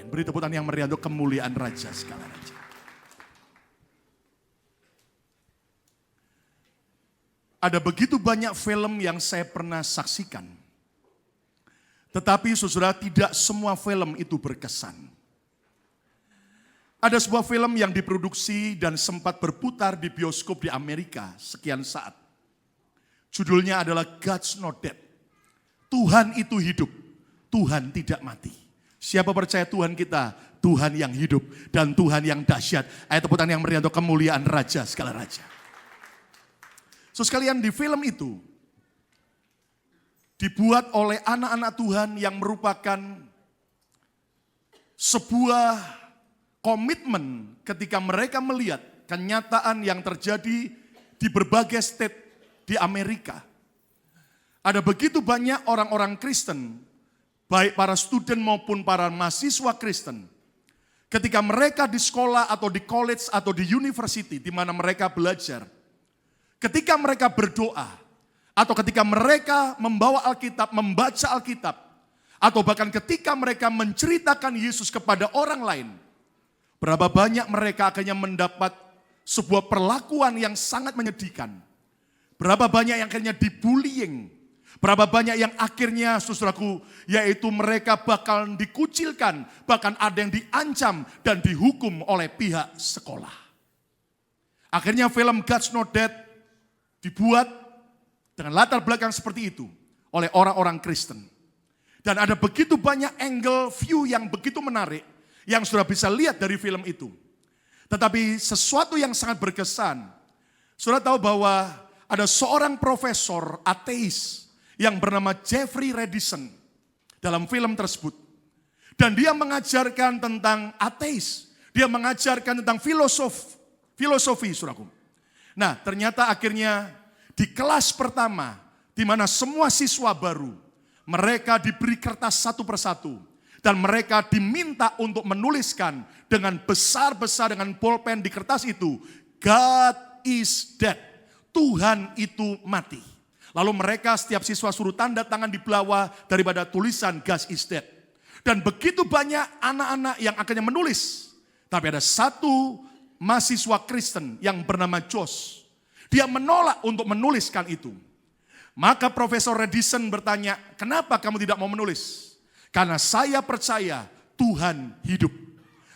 Beri tepuk tangan yang meriah untuk kemuliaan Raja segala Raja. Ada begitu banyak film yang saya pernah saksikan. Tetapi saudara, tidak semua film itu berkesan. Ada sebuah film yang diproduksi dan sempat berputar di bioskop di Amerika sekian saat. Judulnya adalah God's Not Dead. Tuhan itu hidup, Tuhan tidak mati. Siapa percaya Tuhan kita? Tuhan yang hidup dan Tuhan yang dahsyat. Ayat tepuk tangan yang meriah untuk kemuliaan Raja segala Raja. So sekalian, di film itu dibuat oleh anak-anak Tuhan yang merupakan sebuah komitmen ketika mereka melihat kenyataan yang terjadi di berbagai state di Amerika. Ada begitu banyak orang-orang Kristen, baik para student maupun para mahasiswa Kristen, ketika mereka di sekolah atau di college atau di university di mana mereka belajar, ketika mereka berdoa, atau ketika mereka membawa Alkitab, membaca Alkitab, atau bahkan ketika mereka menceritakan Yesus kepada orang lain, berapa banyak mereka akhirnya mendapat sebuah perlakuan yang sangat menyedihkan. Berapa banyak yang akhirnya dibullying, berapa banyak yang akhirnya, saudaraku, yaitu mereka bakal dikucilkan, bahkan ada yang diancam dan dihukum oleh pihak sekolah. Akhirnya film God's Not Dead dibuat dengan latar belakang seperti itu oleh orang-orang Kristen. Dan ada begitu banyak angle view yang begitu menarik yang sudah bisa lihat dari film itu. Tetapi sesuatu yang sangat berkesan, sudah tahu bahwa ada seorang profesor ateis yang bernama Jeffrey Redison dalam film tersebut. Dan dia mengajarkan tentang ateis, dia mengajarkan tentang filosofi, saudaraku. Nah, ternyata akhirnya di kelas pertama, di mana semua siswa baru, mereka diberi kertas satu persatu, dan mereka diminta untuk menuliskan dengan besar-besar dengan bolpen di kertas itu, God is dead, Tuhan itu mati. Lalu mereka setiap siswa suruh tanda tangan di bawah daripada tulisan God is dead. Dan begitu banyak anak-anak yang akhirnya menulis, tapi ada satu mahasiswa Kristen yang bernama Josh. Dia menolak untuk menuliskan itu. Maka Profesor Redison bertanya, kenapa kamu tidak mau menulis? Karena saya percaya Tuhan hidup.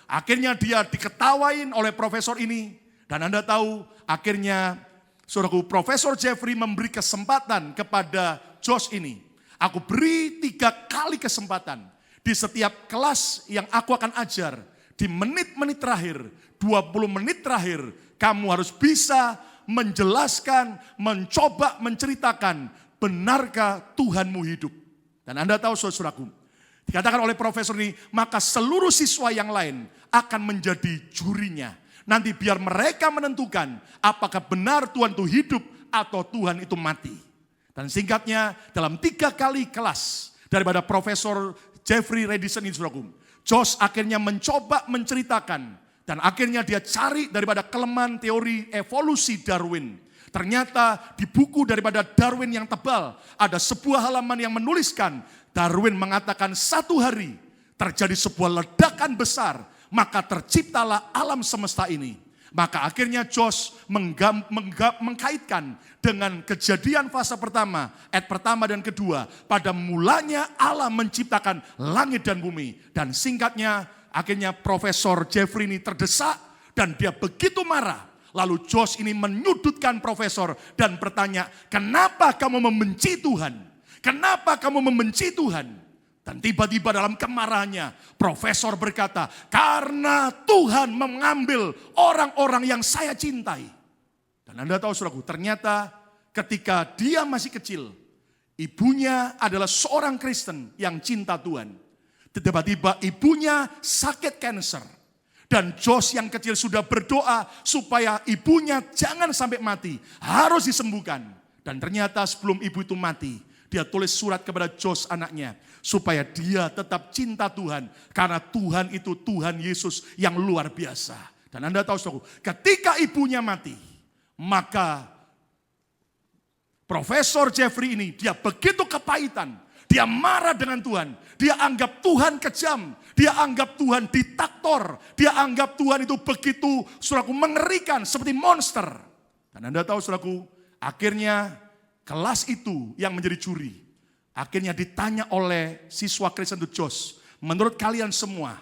Akhirnya dia diketawain oleh profesor ini. Dan Anda tahu, akhirnya saudaraku, Profesor Jeffrey memberi kesempatan kepada Josh ini. Aku beri 3 kali kesempatan. Di setiap kelas yang aku akan ajar, di menit-menit terakhir, 20 menit terakhir, kamu harus bisa menjelaskan, mencoba menceritakan, benarkah Tuhanmu hidup? Dan Anda tahu saudaraku, dikatakan oleh profesor ini, maka seluruh siswa yang lain akan menjadi jurinya. Nanti biar mereka menentukan apakah benar Tuhan itu hidup atau Tuhan itu mati. Dan singkatnya, dalam 3 kali kelas daripada Profesor Jeffrey Redison ini, saudaraku, Josh akhirnya mencoba menceritakan dan akhirnya dia cari daripada kelemahan teori evolusi Darwin. Ternyata di buku daripada Darwin yang tebal ada sebuah halaman yang menuliskan Darwin mengatakan 1 hari terjadi sebuah ledakan besar, maka terciptalah alam semesta ini. Maka akhirnya Josh mengkaitkan dengan kejadian fase pertama, ayat pertama dan kedua. Pada mulanya Allah menciptakan langit dan bumi. Dan singkatnya, akhirnya Profesor Jeffrey ini terdesak dan dia begitu marah. Lalu Josh ini menyudutkan profesor dan bertanya, kenapa kamu membenci Tuhan? Kenapa kamu membenci Tuhan? Dan tiba-tiba dalam kemarahannya, profesor berkata, karena Tuhan mengambil orang-orang yang saya cintai. Dan Anda tahu saudaraku, ternyata ketika dia masih kecil, ibunya adalah seorang Kristen yang cinta Tuhan. Tiba-tiba ibunya sakit kanker. Dan Josh yang kecil sudah berdoa supaya ibunya jangan sampai mati, harus disembuhkan. Dan ternyata sebelum ibu itu mati, dia tulis surat kepada Josh anaknya, supaya dia tetap cinta Tuhan. Karena Tuhan itu Tuhan Yesus yang luar biasa. Dan Anda tahu saudaraku, ketika ibunya mati, maka Profesor Jeffrey ini dia begitu kepahitan. Dia marah dengan Tuhan. Dia anggap Tuhan kejam. Dia anggap Tuhan diktator. Dia anggap Tuhan itu begitu, saudaraku, mengerikan seperti monster. Dan Anda tahu, saudaraku, akhirnya kelas itu yang menjadi juri. Akhirnya ditanya oleh siswa Kristen itu, Jos, menurut kalian semua,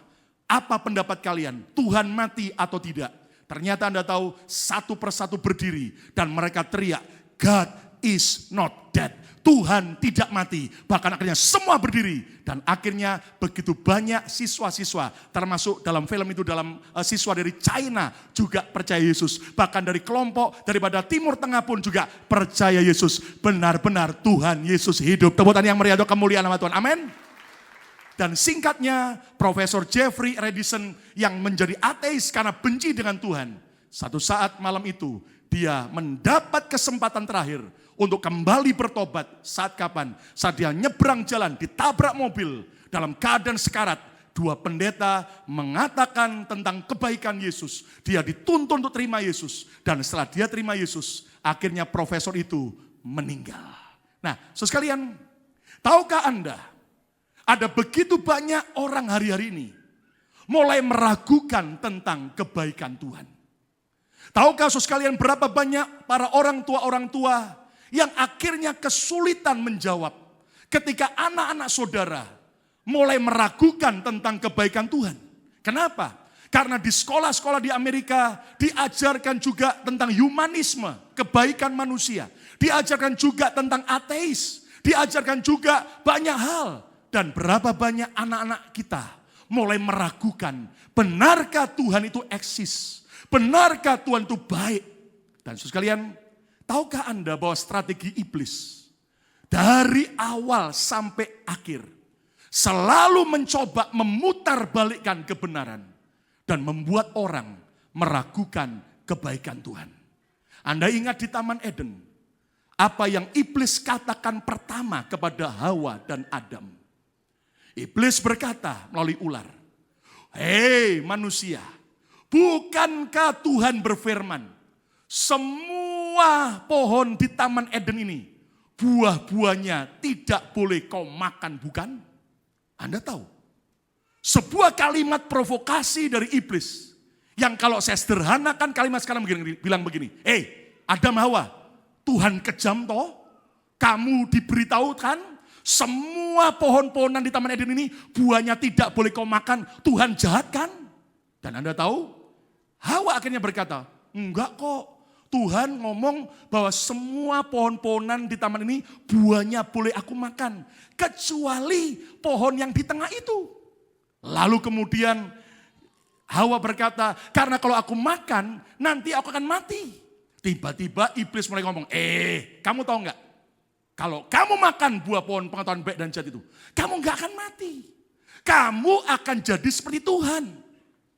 apa pendapat kalian? Tuhan mati atau tidak? Ternyata Anda tahu, satu persatu berdiri dan mereka teriak, God is not dead. Tuhan tidak mati. Bahkan akhirnya semua berdiri. Dan akhirnya begitu banyak siswa-siswa, termasuk dalam film itu, dalam siswa dari China juga percaya Yesus. Bahkan dari kelompok daripada Timur Tengah pun juga percaya Yesus. Benar-benar Tuhan Yesus hidup. Tepuk tangan yang meriah, kemuliaan nama Tuhan. Amin. Dan singkatnya, Profesor Jeffrey Redison yang menjadi ateis karena benci dengan Tuhan. Satu saat malam itu, dia mendapat kesempatan terakhir untuk kembali bertobat. Saat kapan? Saat dia nyebrang jalan, ditabrak mobil dalam keadaan sekarat. Dua pendeta mengatakan tentang kebaikan Yesus. Dia dituntun untuk terima Yesus. Dan setelah dia terima Yesus, akhirnya profesor itu meninggal. Nah, saudara sekalian, tahukah Anda, ada begitu banyak orang hari-hari ini mulai meragukan tentang kebaikan Tuhan. Tahukah saudara sekalian berapa banyak para orang tua yang akhirnya kesulitan menjawab ketika anak-anak saudara mulai meragukan tentang kebaikan Tuhan. Kenapa? Karena di sekolah-sekolah di Amerika diajarkan juga tentang humanisme, kebaikan manusia. Diajarkan juga tentang ateis, diajarkan juga banyak hal. Dan berapa banyak anak-anak kita mulai meragukan, benarkah Tuhan itu eksis? Benarkah Tuhan itu baik? Dan saudara sekalian, tahukah Anda bahwa strategi iblis dari awal sampai akhir selalu mencoba memutarbalikkan kebenaran dan membuat orang meragukan kebaikan Tuhan. Anda ingat di Taman Eden, apa yang iblis katakan pertama kepada Hawa dan Adam? Iblis berkata melalui ular, "Hei manusia, bukankah Tuhan berfirman, semua pohon di Taman Eden ini, buah-buahnya tidak boleh kau makan, bukan?" Anda tahu, sebuah kalimat provokasi dari iblis, yang kalau saya sederhanakan kalimat sekarang bilang begini, Adam Hawa, Tuhan kejam toh? Kamu diberitahu kan? Semua pohon-pohonan di Taman Eden ini buahnya tidak boleh kau makan. Tuhan jahat kan? Dan Anda tahu, Hawa akhirnya berkata, enggak kok. Tuhan ngomong bahwa semua pohon-pohonan di taman ini buahnya boleh aku makan. Kecuali pohon yang di tengah itu. Lalu kemudian Hawa berkata, karena kalau aku makan nanti aku akan mati. Tiba-tiba iblis mulai ngomong, kamu tahu enggak? Kalau kamu makan buah pohon pengetahuan baik dan jahat itu, kamu gak akan mati. Kamu akan jadi seperti Tuhan.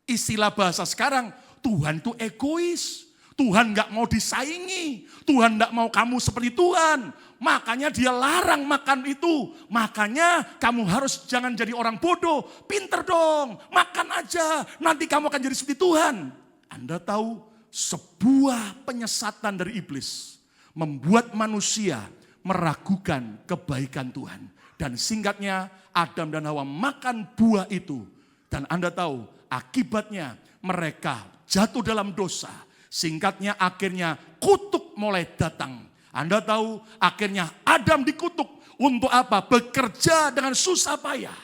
Istilah bahasa sekarang, Tuhan itu egois. Tuhan gak mau disaingi. Tuhan gak mau kamu seperti Tuhan. Makanya dia larang makan itu. Makanya kamu harus jangan jadi orang bodoh. Pinter dong, makan aja. Nanti kamu akan jadi seperti Tuhan. Anda tahu, sebuah penyesatan dari iblis membuat manusia meragukan kebaikan Tuhan. Dan singkatnya, Adam dan Hawa makan buah itu. Dan Anda tahu, akibatnya mereka jatuh dalam dosa. Singkatnya, akhirnya kutuk mulai datang. Anda tahu, akhirnya Adam dikutuk. Untuk apa? Bekerja dengan susah payah.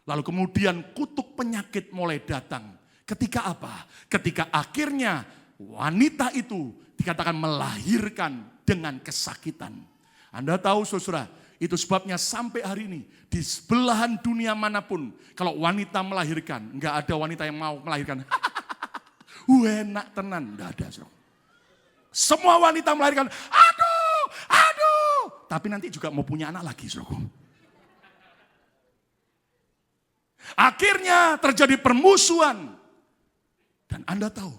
Lalu kemudian kutuk penyakit mulai datang. Ketika apa? Ketika akhirnya wanita itu dikatakan melahirkan dengan kesakitan. Anda tahu saudara, itu sebabnya sampai hari ini di belahan dunia manapun kalau wanita melahirkan, enggak ada wanita yang mau melahirkan. Enak tenan, enggak ada. Saudara. Semua wanita melahirkan, aduh, tapi nanti juga mau punya anak lagi, saudara. Akhirnya terjadi permusuhan. Dan Anda tahu,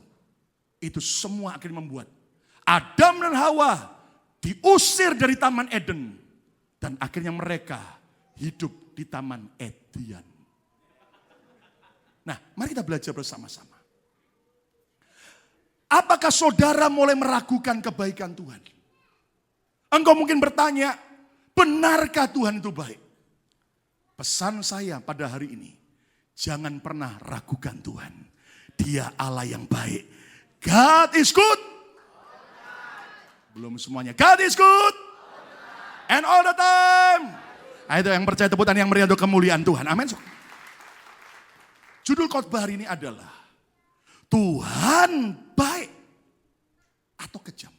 itu semua akhirnya membuat Adam dan Hawa diusir dari Taman Eden. Dan akhirnya mereka hidup di Taman Eden. Nah, mari kita belajar bersama-sama. Apakah saudara mulai meragukan kebaikan Tuhan? Engkau mungkin bertanya, benarkah Tuhan itu baik? Pesan saya pada hari ini, jangan pernah ragukan Tuhan. Dia Allah yang baik. God is good. Belum semuanya. God is good. And all the time. Nah, itu yang percaya tepuk tangan yang meriah untuk kemuliaan Tuhan. Amin. Judul khotbah hari ini adalah Tuhan baik atau kejam.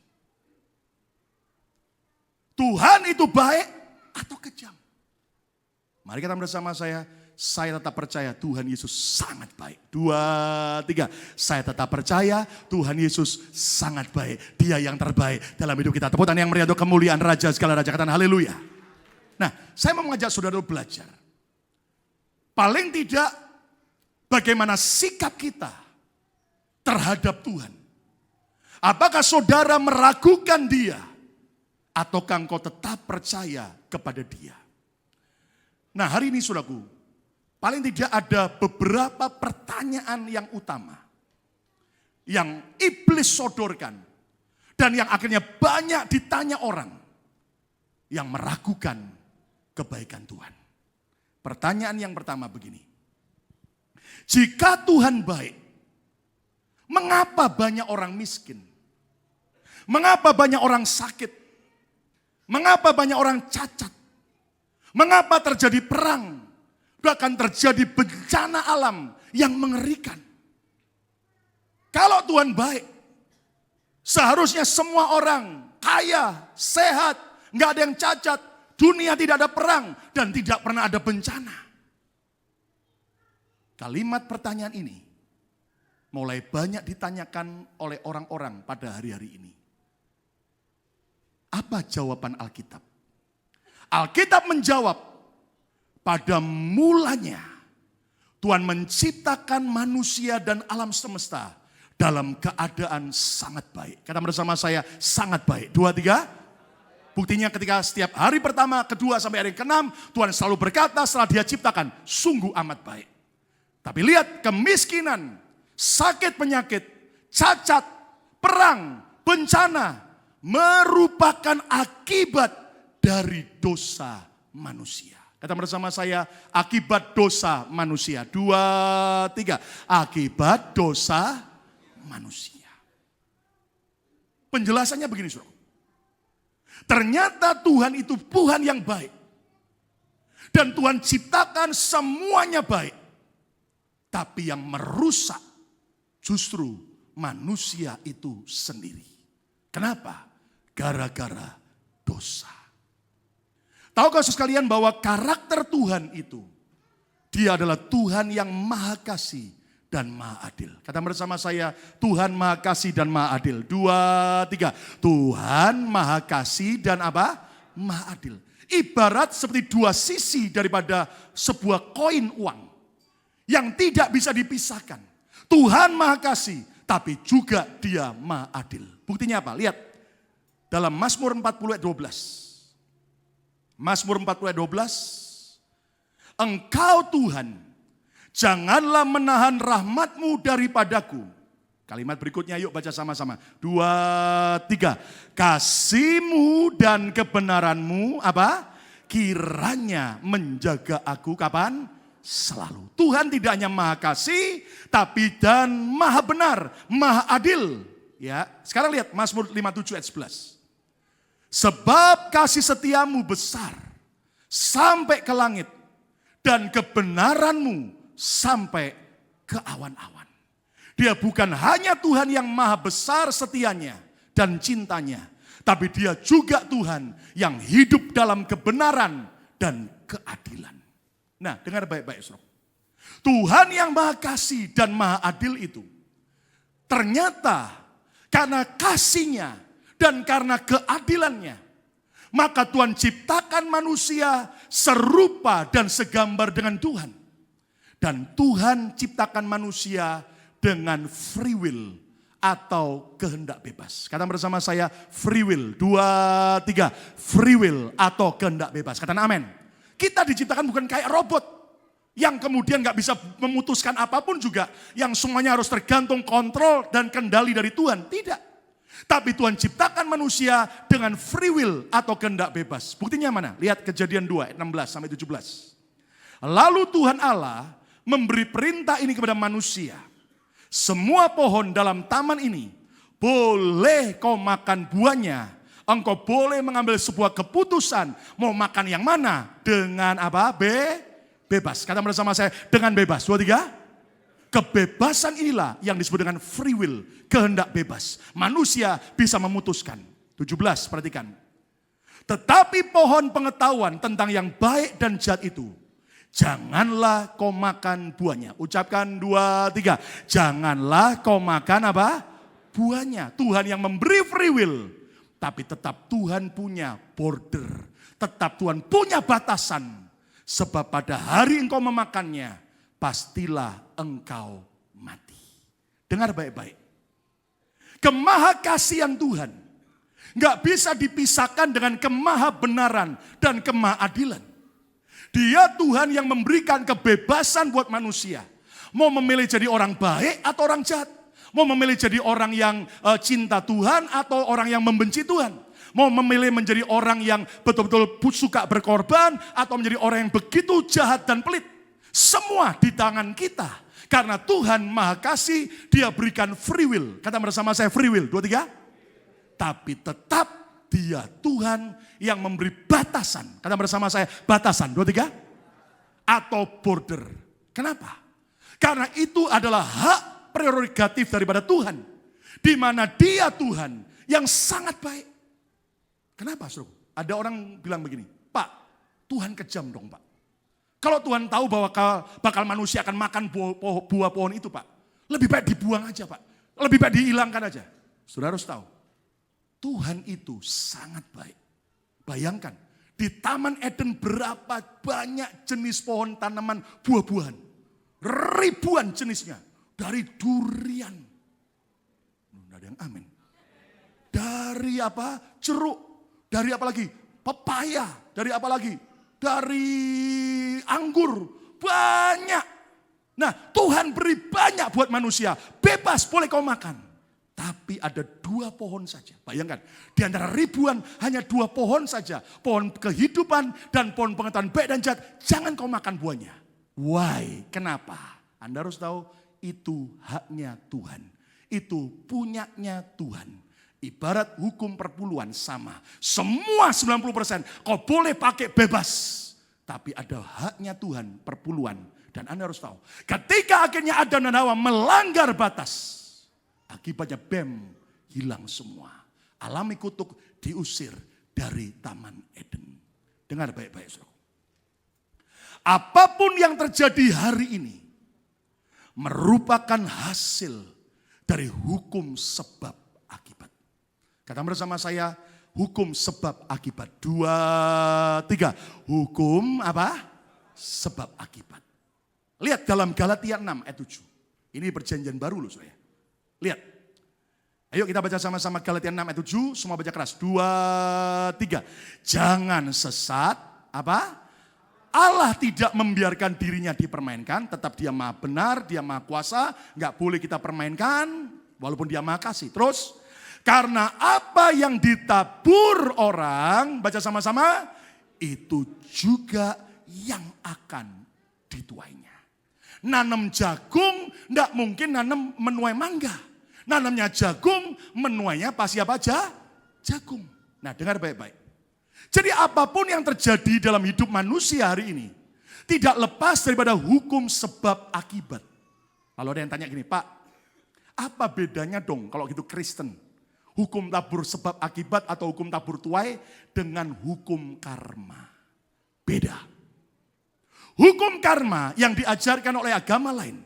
Tuhan itu baik atau kejam. Mari kita bersama saya tetap percaya Tuhan Yesus sangat baik. 2, 3, saya tetap percaya Tuhan Yesus sangat baik. Dia yang terbaik dalam hidup kita. Tepuk tangan yang meriah untuk kemuliaan Raja segala Raja. Katakan haleluya. Nah, saya mau mengajak saudara belajar. Paling tidak bagaimana sikap kita terhadap Tuhan. Apakah saudara meragukan Dia? Ataukah engkau tetap percaya kepada Dia? Nah, hari ini saudaraku, paling tidak ada beberapa pertanyaan yang utama yang iblis sodorkan dan yang akhirnya banyak ditanya orang yang meragukan kebaikan Tuhan. Pertanyaan yang pertama begini. Jika Tuhan baik, mengapa banyak orang miskin? Mengapa banyak orang sakit? Mengapa banyak orang cacat? Mengapa terjadi perang? Bahkan terjadi bencana alam yang mengerikan. Kalau Tuhan baik, seharusnya semua orang kaya, sehat, nggak ada yang cacat, dunia tidak ada perang, dan tidak pernah ada bencana. Kalimat pertanyaan ini mulai banyak ditanyakan oleh orang-orang pada hari-hari ini. Apa jawaban Alkitab? Alkitab menjawab, pada mulanya Tuhan menciptakan manusia dan alam semesta dalam keadaan sangat baik. Kata bersama saya, sangat baik. 2, 3. Buktinya ketika setiap hari pertama, kedua sampai hari ke-6, Tuhan selalu berkata setelah Dia ciptakan, sungguh amat baik. Tapi lihat kemiskinan, sakit penyakit, cacat, perang, bencana merupakan akibat dari dosa manusia. Kata bersama saya, akibat dosa manusia. 2, 3. Akibat dosa manusia. Penjelasannya begini, saudara. Ternyata Tuhan itu Tuhan yang baik. Dan Tuhan ciptakan semuanya baik. Tapi yang merusak justru manusia itu sendiri. Kenapa? Gara-gara dosa. Tahukah sekalian bahwa karakter Tuhan itu, Dia adalah Tuhan yang maha kasih dan maha adil. Kata bersama saya, Tuhan maha kasih dan maha adil. 2, 3. Tuhan maha kasih dan apa? Maha adil. Ibarat seperti dua sisi daripada sebuah koin uang yang tidak bisa dipisahkan. Tuhan maha kasih, tapi juga Dia maha adil. Buktinya apa? Lihat dalam Mazmur 40 ayat 12. Mazmur 40 ayat 12. Engkau Tuhan, janganlah menahan rahmat-Mu daripadaku. Kalimat berikutnya yuk baca sama-sama. 2, 3. Kasih-Mu dan kebenaran-Mu apa? Kiranya menjaga aku kapan? Selalu. Tuhan tidak hanya maha kasih, tapi dan maha benar, maha adil. Ya, sekarang lihat Mazmur 57 ayat 11. Sebab kasih setiamu besar sampai ke langit dan kebenaranmu sampai ke awan-awan. Dia bukan hanya Tuhan yang maha besar setianya dan cintanya, tapi Dia juga Tuhan yang hidup dalam kebenaran dan keadilan. Nah, dengar baik-baik, saudara. Tuhan yang maha kasih dan maha adil itu ternyata karena kasihnya dan karena keadilannya, maka Tuhan ciptakan manusia serupa dan segambar dengan Tuhan. Dan Tuhan ciptakan manusia dengan free will atau kehendak bebas. Kata bersama saya, free will. 2, 3. Free will atau kehendak bebas. Katakan amin. Kita diciptakan bukan kayak robot yang kemudian gak bisa memutuskan apapun juga, yang semuanya harus tergantung kontrol dan kendali dari Tuhan. Tidak. Tapi Tuhan ciptakan manusia dengan free will atau kehendak bebas. Buktinya mana? Lihat Kejadian 2 ayat 16 sampai 17. Lalu Tuhan Allah memberi perintah ini kepada manusia. Semua pohon dalam taman ini boleh kau makan buahnya. Engkau boleh mengambil sebuah keputusan. Mau makan yang mana? Dengan apa? Bebas. Kata bersama saya, dengan bebas. 2, 3. Kebebasan inilah yang disebut dengan free will. Kehendak bebas. Manusia bisa memutuskan. 17, perhatikan. Tetapi pohon pengetahuan tentang yang baik dan jahat itu, janganlah kau makan buahnya. Ucapkan 2, 3. Janganlah kau makan apa? Buahnya. Tuhan yang memberi free will. Tapi tetap Tuhan punya border. Tetap Tuhan punya batasan. Sebab pada hari engkau memakannya, pastilah engkau mati. Dengar baik-baik. Kemahakasihan Tuhan nggak bisa dipisahkan dengan kemahabenaran dan kemahadilan. Dia Tuhan yang memberikan kebebasan buat manusia. Mau memilih jadi orang baik atau orang jahat. Mau memilih jadi orang yang cinta Tuhan atau orang yang membenci Tuhan. Mau memilih menjadi orang yang betul-betul suka berkorban atau menjadi orang yang begitu jahat dan pelit. Semua di tangan kita. Karena Tuhan Maha Kasih, Dia berikan free will. Kata bersama saya free will. 2, 3. Tapi tetap Dia Tuhan yang memberi batasan. Kata bersama saya batasan. 2, 3. Atau border. Kenapa? Karena itu adalah hak prerogatif daripada Tuhan. Di mana Dia Tuhan yang sangat baik. Kenapa, Saudara? Ada orang bilang begini, Pak, Tuhan kejam dong, Pak. Kalau Tuhan tahu bahwa bakal manusia akan makan buah pohon itu, Pak, lebih baik dibuang aja, Pak. Lebih baik dihilangkan aja. Saudara harus tahu, Tuhan itu sangat baik. Bayangkan, di Taman Eden berapa banyak jenis pohon tanaman buah-buahan. Ribuan jenisnya. Dari durian. Tidak ada yang amin. Dari apa? Jeruk. Dari apa lagi? Pepaya. Dari apa lagi? Dari anggur. Banyak. Nah, Tuhan beri banyak buat manusia. Bebas boleh kau makan. Tapi ada 2 pohon saja. Bayangkan, di antara ribuan hanya 2 pohon saja. Pohon kehidupan dan pohon pengetahuan baik dan jahat. Jangan kau makan buahnya. Why? Kenapa? Anda harus tahu itu haknya Tuhan. Itu punyanya Tuhan. Ibarat hukum perpuluhan sama. Semua 90% kau boleh pakai bebas. Tapi ada haknya Tuhan perpuluhan. Dan Anda harus tahu. Ketika akhirnya Adam dan Hawa melanggar batas. Akibatnya hilang semua. Alami kutuk diusir dari Taman Eden. Dengar baik-baik, saudara. Apapun yang terjadi hari ini. Merupakan hasil dari hukum sebab akibat. Kata bersama saya, hukum sebab akibat. 2, 3. Hukum apa? Sebab akibat. Lihat dalam Galatia 6 ayat 7. Ini perjanjian baru loh saya. Lihat. Ayo kita baca sama-sama Galatia 6 ayat 7. Semua baca keras. 2, 3. Jangan sesat. Apa? Allah tidak membiarkan dirinya dipermainkan. Tetap Dia maha benar, Dia maha kuasa. Enggak boleh kita permainkan. Walaupun Dia maha kasih. Terus. Karena apa yang ditabur orang, baca sama-sama, itu juga yang akan dituainya. Nanam jagung, enggak mungkin nanam menuai mangga. Nanamnya jagung, menuainya pasti apa aja? Jagung. Nah, dengar baik-baik. Jadi apapun yang terjadi dalam hidup manusia hari ini, tidak lepas daripada hukum sebab akibat. Kalau ada yang tanya gini, Pak, apa bedanya dong kalau gitu Kristen? Hukum tabur sebab akibat atau hukum tabur tuai dengan hukum karma. Beda. Hukum karma yang diajarkan oleh agama lain.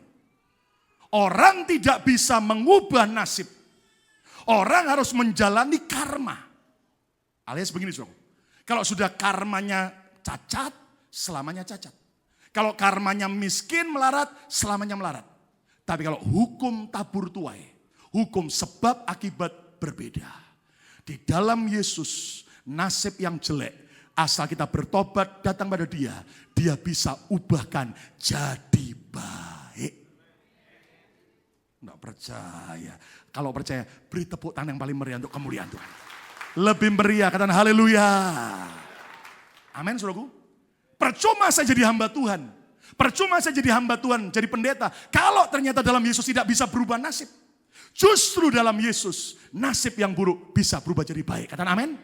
Orang tidak bisa mengubah nasib. Orang harus menjalani karma. Alias begini, saudara. Kalau sudah karmanya cacat, selamanya cacat. Kalau karmanya miskin, melarat, selamanya melarat. Tapi kalau hukum tabur tuai, hukum sebab akibat berbeda. Di dalam Yesus, nasib yang jelek, asal kita bertobat datang pada Dia, Dia bisa ubahkan jadi baik. Enggak percaya. Kalau percaya, beri tepuk tangan yang paling meriah untuk kemuliaan Tuhan. Lebih meriah, katakan haleluya. Amin, saudaraku. Percuma saya jadi hamba Tuhan. Percuma saya jadi hamba Tuhan, jadi pendeta. Kalau ternyata dalam Yesus tidak bisa berubah nasib. Justru dalam Yesus, nasib yang buruk bisa berubah jadi baik. Katakan amin.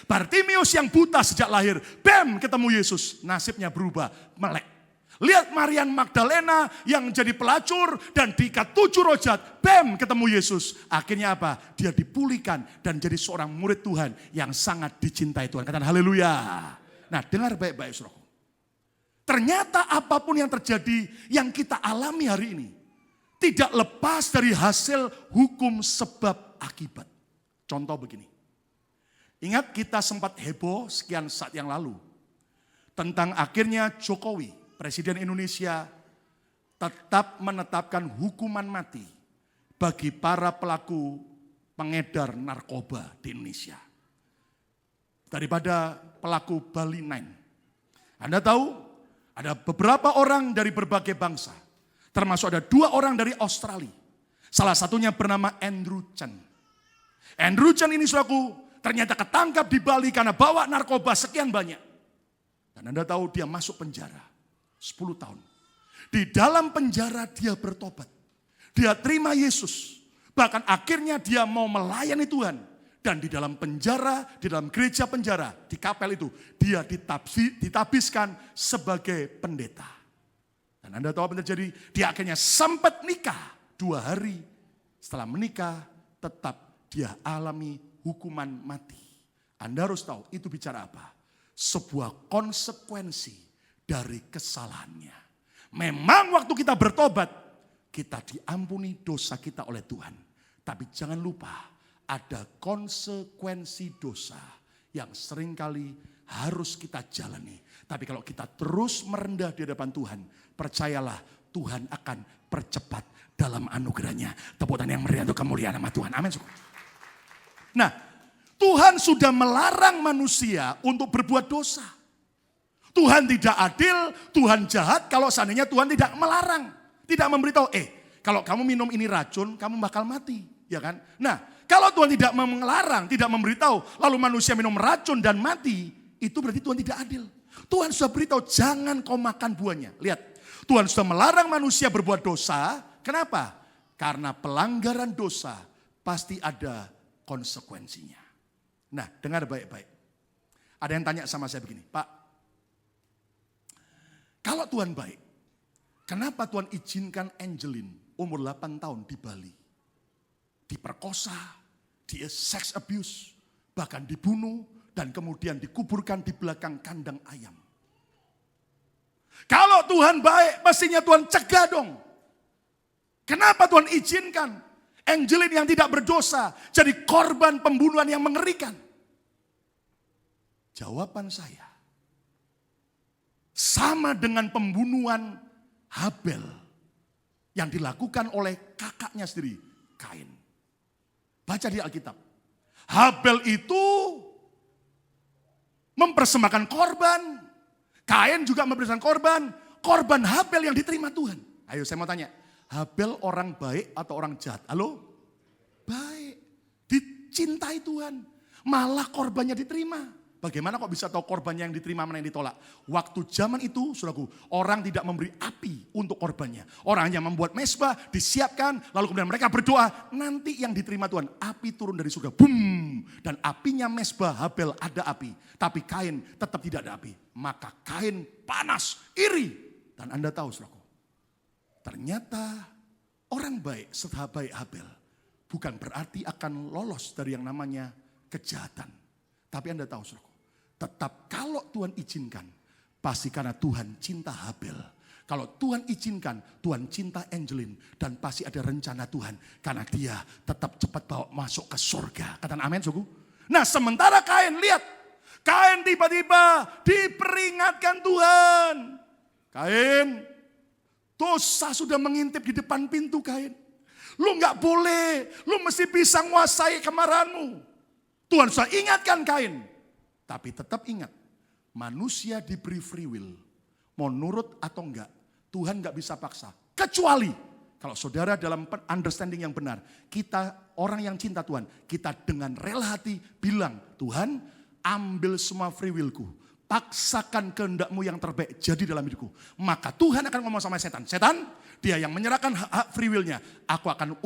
Bartimius yang buta sejak lahir, bam ketemu Yesus, nasibnya berubah, melek. Lihat Marian Magdalena yang jadi pelacur dan diikat 7 rojat, bam ketemu Yesus. Akhirnya apa? Dia dipulihkan dan jadi seorang murid Tuhan yang sangat dicintai Tuhan. Katakan haleluya. Nah dengar baik-baik saudaraku. Ternyata apapun yang terjadi, yang kita alami hari ini, tidak lepas dari hasil hukum sebab akibat. Contoh begini. Ingat kita sempat heboh sekian saat yang lalu. Tentang akhirnya Jokowi, Presiden Indonesia, tetap menetapkan hukuman mati bagi para pelaku pengedar narkoba di Indonesia. Daripada pelaku Bali 9. Anda tahu? Ada beberapa orang dari berbagai bangsa, termasuk ada 2 orang dari Australia. Salah satunya bernama Andrew Chen. Andrew Chen ini saudaraku ternyata ketangkap di Bali karena bawa narkoba sekian banyak. Dan Anda tahu dia masuk penjara 10 tahun. Di dalam penjara dia bertobat. Dia terima Yesus. Bahkan akhirnya dia mau melayani Tuhan. Dan di dalam penjara, di dalam gereja penjara, di kapel itu, dia ditabiskan sebagai pendeta. Dan Anda tahu apa yang terjadi? Dia akhirnya sempat nikah 2 hari. Setelah menikah, tetap dia alami hukuman mati. Anda harus tahu itu bicara apa? Sebuah konsekuensi dari kesalahannya. Memang waktu kita bertobat, kita diampuni dosa kita oleh Tuhan. Tapi jangan lupa, ada konsekuensi dosa yang seringkali harus kita jalani. Tapi kalau kita terus merendah di hadapan Tuhan, percayalah Tuhan akan percepat dalam anugerahnya. Tepuk tangan yang meriah untuk kemuliaan nama Tuhan. Amin. Nah, Tuhan sudah melarang manusia untuk berbuat dosa. Tuhan tidak adil, Tuhan jahat kalau seandainya Tuhan tidak melarang. Tidak memberitahu, kalau kamu minum ini racun, kamu bakal mati. Ya kan? Nah, kalau Tuhan tidak melarang, tidak memberitahu, lalu manusia minum racun dan mati, itu berarti Tuhan tidak adil. Tuhan sudah beritahu, jangan kau makan buahnya. Lihat, Tuhan sudah melarang manusia berbuat dosa. Kenapa? Karena pelanggaran dosa pasti ada konsekuensinya. Nah, dengar baik-baik. Ada yang tanya sama saya begini, Pak, kalau Tuhan baik, kenapa Tuhan izinkan Angelin umur 8 tahun di Bali? Diperkosa, di sex abuse, bahkan dibunuh, dan kemudian dikuburkan di belakang kandang ayam. Kalau Tuhan baik, pastinya Tuhan cegah dong. Kenapa Tuhan izinkan Angelin yang tidak berdosa jadi korban pembunuhan yang mengerikan? Jawaban saya, sama dengan pembunuhan Habel yang dilakukan oleh kakaknya sendiri, Kain. Baca di Alkitab. Habel itu mempersembahkan korban. Kain juga mempersembahkan korban. Korban Habel yang diterima Tuhan. Ayo saya mau tanya. Habel orang baik atau orang jahat? Halo? Baik. Dicintai Tuhan. Malah korbannya diterima. Bagaimana kok bisa tahu korbannya yang diterima mana yang ditolak? Waktu zaman itu, saudaraku, orang tidak memberi api untuk korbannya. Orang hanya membuat mezbah, disiapkan, lalu kemudian mereka berdoa, nanti yang diterima Tuhan, api turun dari surga. Boom! Dan apinya mezbah Habel ada api, tapi Kain tetap tidak ada api. Maka Kain panas, iri. Dan Anda tahu, saudaraku, ternyata orang baik setelah baik Habel bukan berarti akan lolos dari yang namanya kejahatan. Tapi Anda tahu, saudaraku, tetap kalau Tuhan izinkan, pasti karena Tuhan cinta Habel. Kalau Tuhan izinkan, Tuhan cinta Angelin. Dan pasti ada rencana Tuhan. Karena dia tetap cepat bawa masuk ke surga. Katakan amin, suku. Nah sementara Kain, lihat. Kain tiba-tiba diperingatkan Tuhan. Kain, dosa sudah mengintip di depan pintu Kain. Lu gak boleh, lu mesti bisa menguasai kemarahanmu. Tuhan sudah ingatkan Kain. Tapi tetap ingat, manusia diberi free will. Mau nurut atau enggak, Tuhan enggak bisa paksa. Kecuali kalau saudara dalam understanding yang benar, kita orang yang cinta Tuhan, kita dengan rela hati bilang, Tuhan ambil semua free willku. paksakan kehendakmu yang terbaik jadi dalam hidupku. Maka Tuhan akan ngomong sama setan. Setan, dia yang menyerahkan hak free will-nya. Aku akan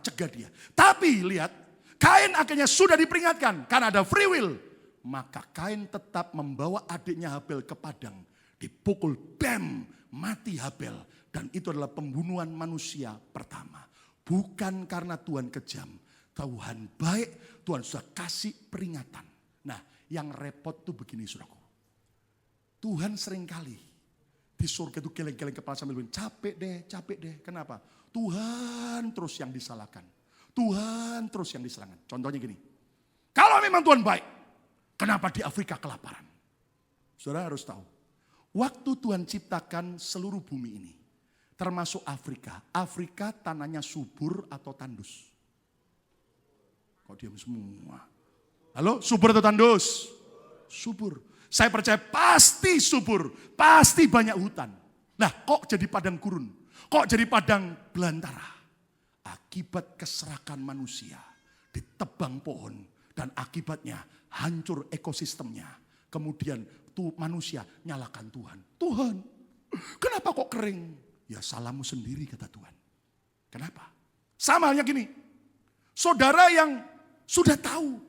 cegah dia. Tapi lihat, Kain akhirnya sudah diperingatkan karena ada free will. Maka Kain tetap membawa adiknya Habel ke padang. Dipukul, bam, mati Habel. Dan itu adalah pembunuhan manusia pertama. Bukan karena Tuhan kejam. Tuhan baik, Tuhan sudah kasih peringatan. Nah, yang repot tuh begini saudaraku. Tuhan seringkali di surga itu geleng-geleng kepala sambil bilang, capek deh. Kenapa? Tuhan terus yang disalahkan. Tuhan terus yang diserangkan. Contohnya gini, kalau memang Tuhan baik, kenapa di Afrika kelaparan? Saudara harus tahu, waktu Tuhan ciptakan seluruh bumi ini, termasuk Afrika. Afrika tanahnya subur atau tandus? Kok diam semua? Halo, subur atau tandus? Subur. Saya percaya pasti subur, pasti banyak hutan. Nah, kok jadi padang gurun? Kok jadi padang belantara? Akibat keserakan manusia, ditebang pohon, dan akibatnya hancur ekosistemnya. Kemudian tuh manusia nyalakan Tuhan. Tuhan, kenapa kok kering? Ya salahmu sendiri kata Tuhan. Kenapa? Sama halnya gini, saudara yang sudah tahu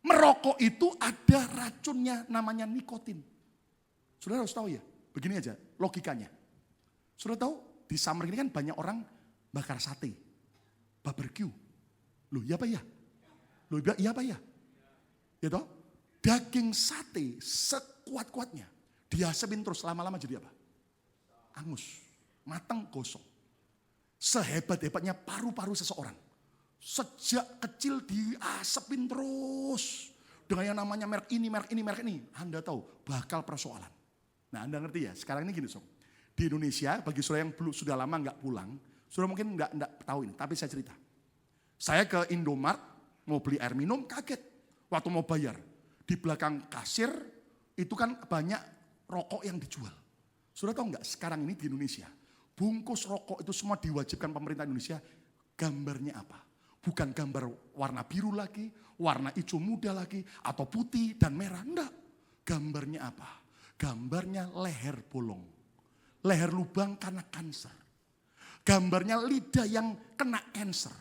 merokok itu ada racunnya namanya nikotin. Saudara harus tahu ya, begini aja logikanya. Saudara tahu di summer ini kan banyak orang bakar sate, barbecue. Loh iya apa ya? Loh iya apa ya? Ya toh? Daging sate sekuat-kuatnya diasapin terus lama-lama jadi apa? Angus, matang, gosong. Sehebat-hebatnya paru-paru seseorang. Sejak kecil diasapin terus. Dengan yang namanya merek ini. Anda tahu, bakal persoalan. Nah Anda ngerti ya, sekarang ini gini sob. Di Indonesia, bagi saudara yang sudah lama nggak pulang, saudara mungkin nggak tahu ini, tapi saya cerita. Saya ke Indomart, mau beli air minum, kaget. Waktu mau bayar, di belakang kasir, itu kan banyak rokok yang dijual. Saudara tahu nggak, sekarang ini di Indonesia, bungkus rokok itu semua diwajibkan pemerintah Indonesia, gambarnya apa? Bukan gambar warna biru lagi, warna hijau muda lagi, atau putih dan merah. Enggak. Gambarnya apa? Gambarnya leher bolong. Leher lubang karena kanker. Gambarnya lidah yang kena kanker.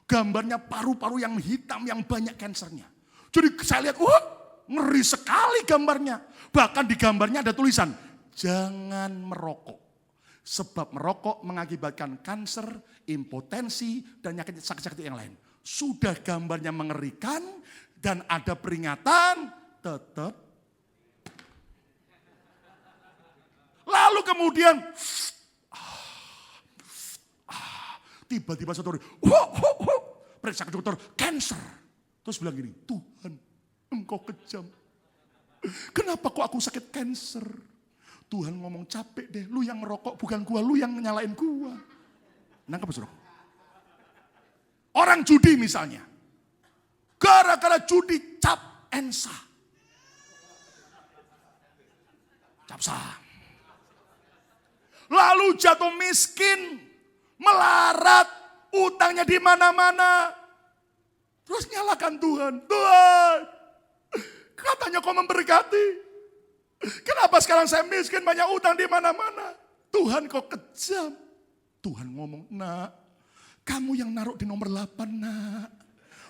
Gambarnya paru-paru yang hitam yang banyak kankernya. Jadi saya lihat, wah ngeri sekali gambarnya. Bahkan di gambarnya ada tulisan, jangan merokok. Sebab merokok mengakibatkan kanker, impotensi, dan sakit-sakit yang lain. Sudah gambarnya mengerikan dan ada peringatan, tetap. Lalu kemudian, tiba-tiba satu hari, periksa ke dokter, kanker. Terus bilang gini, Tuhan engkau kejam. Kenapa kok aku sakit kanker? Tuhan ngomong capek deh, lu yang merokok bukan gua, lu yang nyalain gua. Nangkep saudara? Orang judi misalnya. Gara-gara judi cap ensa. Cap sah. Lalu jatuh miskin, melarat, utangnya di mana-mana. Terus nyalakan Tuhan. Tuhan, katanya kau memberkati. Kenapa sekarang saya miskin, banyak utang di mana-mana? Tuhan kok kejam. Tuhan ngomong, nak, kamu yang naruh di nomor 8 nak.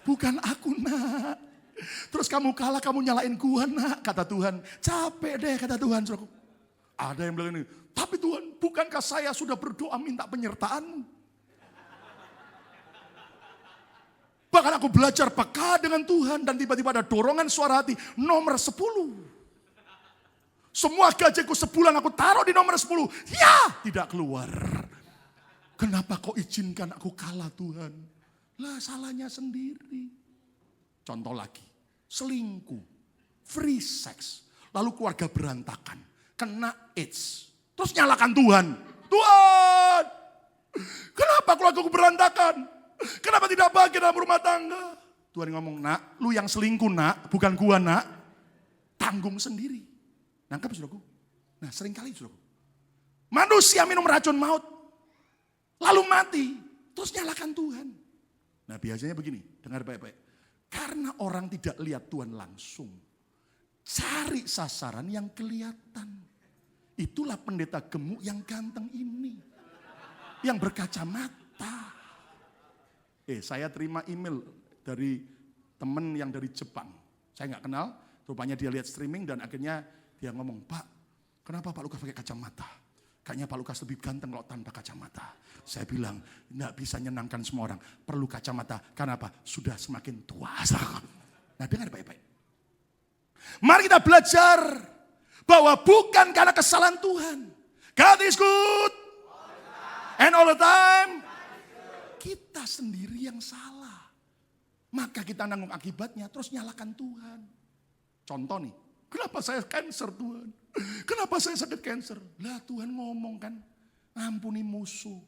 Bukan aku nak. Terus kamu kalah, kamu nyalain gua nak. Kata Tuhan, capek deh kata Tuhan. Saudaraku. Ada yang bilang ini, tapi Tuhan bukankah saya sudah berdoa minta penyertaanmu? Bahkan aku belajar peka dengan Tuhan dan tiba-tiba ada dorongan suara hati nomor 10. Semua gajiku sebulan aku taruh di nomor 10. Ya, tidak keluar. Kenapa kau izinkan aku kalah Tuhan? Lah salahnya sendiri. Contoh lagi, selingkuh, free sex, lalu keluarga berantakan, kena AIDS. Terus nyalakan Tuhan. Tuhan, kenapa keluargaku berantakan? Kenapa tidak bahagia dalam rumah tangga? Tuhan ngomong, nak, lu yang selingkuh nak, bukan gua nak. Tanggung sendiri. Nangkap saudaraku? Nah seringkali saudaraku. Manusia minum racun maut. Lalu mati. Terus nyalakan Tuhan. Nah biasanya begini, dengar baik-baik. Karena orang tidak lihat Tuhan langsung. Cari sasaran yang kelihatan. Itulah pendeta gemuk yang ganteng ini. Yang berkacamata. Saya terima email dari teman yang dari Jepang. Saya nggak kenal, rupanya dia lihat streaming dan akhirnya dia ngomong, Pak, kenapa Pak Lukas pakai kacamata? Kayaknya Pak Lukas lebih ganteng kalau tanpa kacamata. Saya bilang, nggak bisa nyenangkan semua orang. Perlu kacamata, karena apa? Sudah semakin tua. Nah, dengar baik-baik. Mari kita belajar bahwa bukan karena kesalahan Tuhan. God is good. And all the time. Kita sendiri yang salah. Maka kita nanggung akibatnya, terus nyalakan Tuhan. Contoh nih, kenapa saya cancer Tuhan? Kenapa saya sakit cancer? Lah Tuhan ngomong kan, ampuni musuh.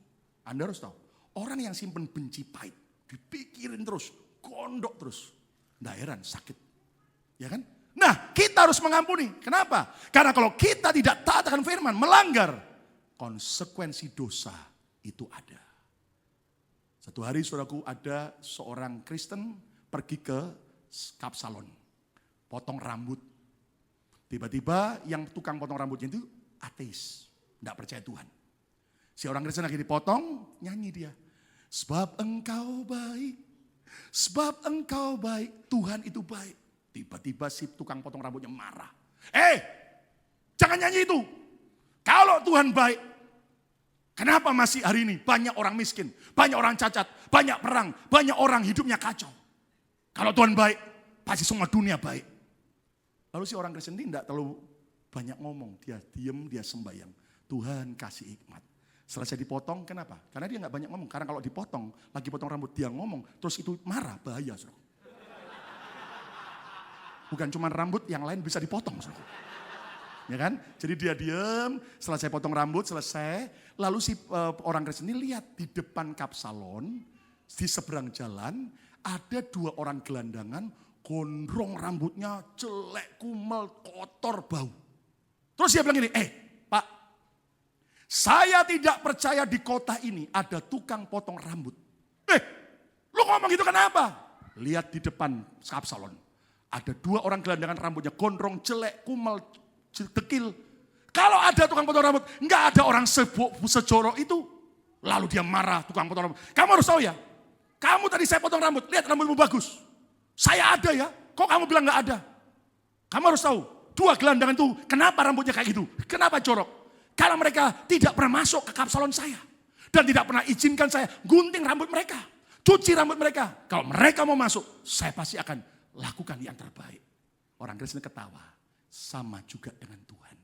Anda harus tahu, orang yang simpen benci pahit, dipikirin terus, gondok terus. Nggak heran, sakit. Ya kan? Nah, kita harus mengampuni. Kenapa? Karena kalau kita tidak taat akan firman, melanggar, konsekuensi dosa itu ada. Satu hari saudaraku ada seorang Kristen pergi ke kapsalon, potong rambut. Tiba-tiba yang tukang potong rambutnya itu ateis, tidak percaya Tuhan. Si orang Kristen lagi dipotong, nyanyi dia. Sebab engkau baik, sebab engkau baik, Tuhan itu baik. Tiba-tiba si tukang potong rambutnya marah. Jangan nyanyi itu. Kalau Tuhan baik, kenapa masih hari ini banyak orang miskin, banyak orang cacat, banyak perang, banyak orang hidupnya kacau. Kalau Tuhan baik, pasti semua dunia baik. Lalu si orang Kristen ini tidak terlalu banyak ngomong. Dia diem, dia sembahyang. Tuhan kasih hikmat. Selesai dipotong, kenapa? Karena dia nggak banyak ngomong. Karena kalau dipotong, lagi potong rambut, dia ngomong, terus itu marah, bahaya. Bukan cuma rambut, yang lain bisa dipotong. Ya kan? Jadi dia diam, selesai potong rambut, selesai. Lalu si orang Kristen ini lihat di depan kapsalon, di seberang jalan, ada dua orang gelandangan, gondrong rambutnya, jelek, kumel, kotor, bau. Terus dia bilang gini, Pak, saya tidak percaya di kota ini ada tukang potong rambut. Lu ngomong gitu kenapa? Lihat di depan kapsalon. Ada dua orang gelandangan rambutnya gondrong, jelek, kumel, dekil. Kalau ada tukang potong rambut, nggak ada orang sejorok itu. Lalu dia marah, tukang potong rambut. Kamu harus tahu ya, kamu tadi saya potong rambut, lihat rambutmu bagus. Saya ada ya, kok kamu bilang nggak ada? Kamu harus tahu, dua gelandangan itu kenapa rambutnya kayak gitu? Kenapa jorok? Karena mereka tidak pernah masuk ke kapsalon saya. Dan tidak pernah izinkan saya gunting rambut mereka. Cuci rambut mereka. Kalau mereka mau masuk, saya pasti akan lakukan yang terbaik. Orang Kristen ketawa. Sama juga dengan Tuhan.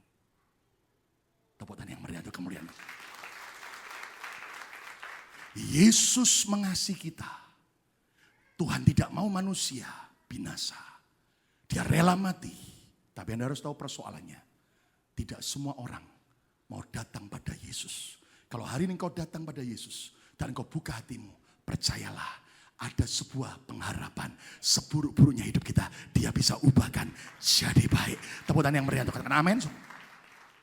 Tepuk tangan yang meriah untuk kemuliaan. Yesus mengasihi kita. Tuhan tidak mau manusia binasa. Dia rela mati. Tapi Anda harus tahu persoalannya. Tidak semua orang mau datang pada Yesus. Kalau hari ini kau datang pada Yesus dan kau buka hatimu, percayalah. Ada sebuah pengharapan, seburuk-buruknya hidup kita, dia bisa ubahkan jadi baik. Tepuk tangan yang meriah untuk katakan amin.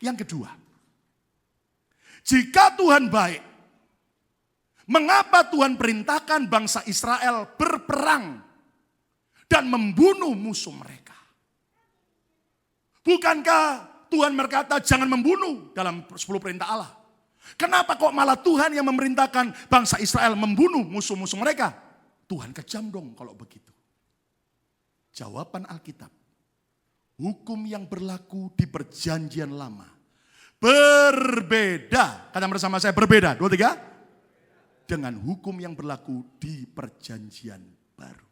Yang kedua, jika Tuhan baik, mengapa Tuhan perintahkan bangsa Israel berperang dan membunuh musuh mereka? Bukankah Tuhan berkata jangan membunuh dalam 10 perintah Allah? Kenapa kok malah Tuhan yang memerintahkan bangsa Israel membunuh musuh-musuh mereka? Tuhan kejam dong kalau begitu. Jawaban Alkitab, hukum yang berlaku di perjanjian lama berbeda. Kata bersama saya berbeda, 2, 3. Dengan hukum yang berlaku di perjanjian baru.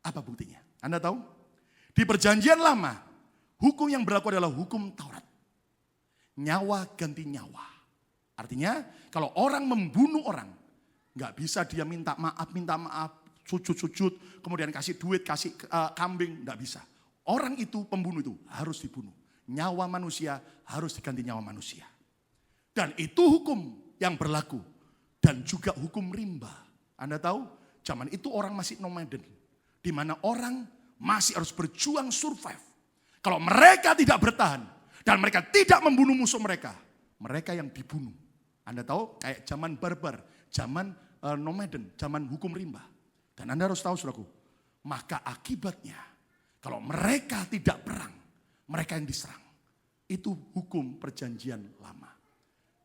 Apa buktinya? Anda tahu? Di perjanjian lama, hukum yang berlaku adalah hukum Taurat. Nyawa ganti nyawa. Artinya kalau orang membunuh orang, nggak bisa dia minta maaf, sujud, kemudian kasih duit, kasih kambing, nggak bisa. Orang itu, pembunuh itu harus dibunuh. Nyawa manusia harus diganti nyawa manusia. Dan itu hukum yang berlaku. Dan juga hukum rimba. Anda tahu, zaman itu orang masih nomaden. Di mana orang masih harus berjuang survive. Kalau mereka tidak bertahan, dan mereka tidak membunuh musuh mereka, mereka yang dibunuh. Anda tahu, kayak zaman barbar, zaman nomaden, zaman hukum rimba. Dan Anda harus tahu saudaraku, maka akibatnya Kalau mereka tidak perang, mereka yang diserang. Itu hukum perjanjian lama.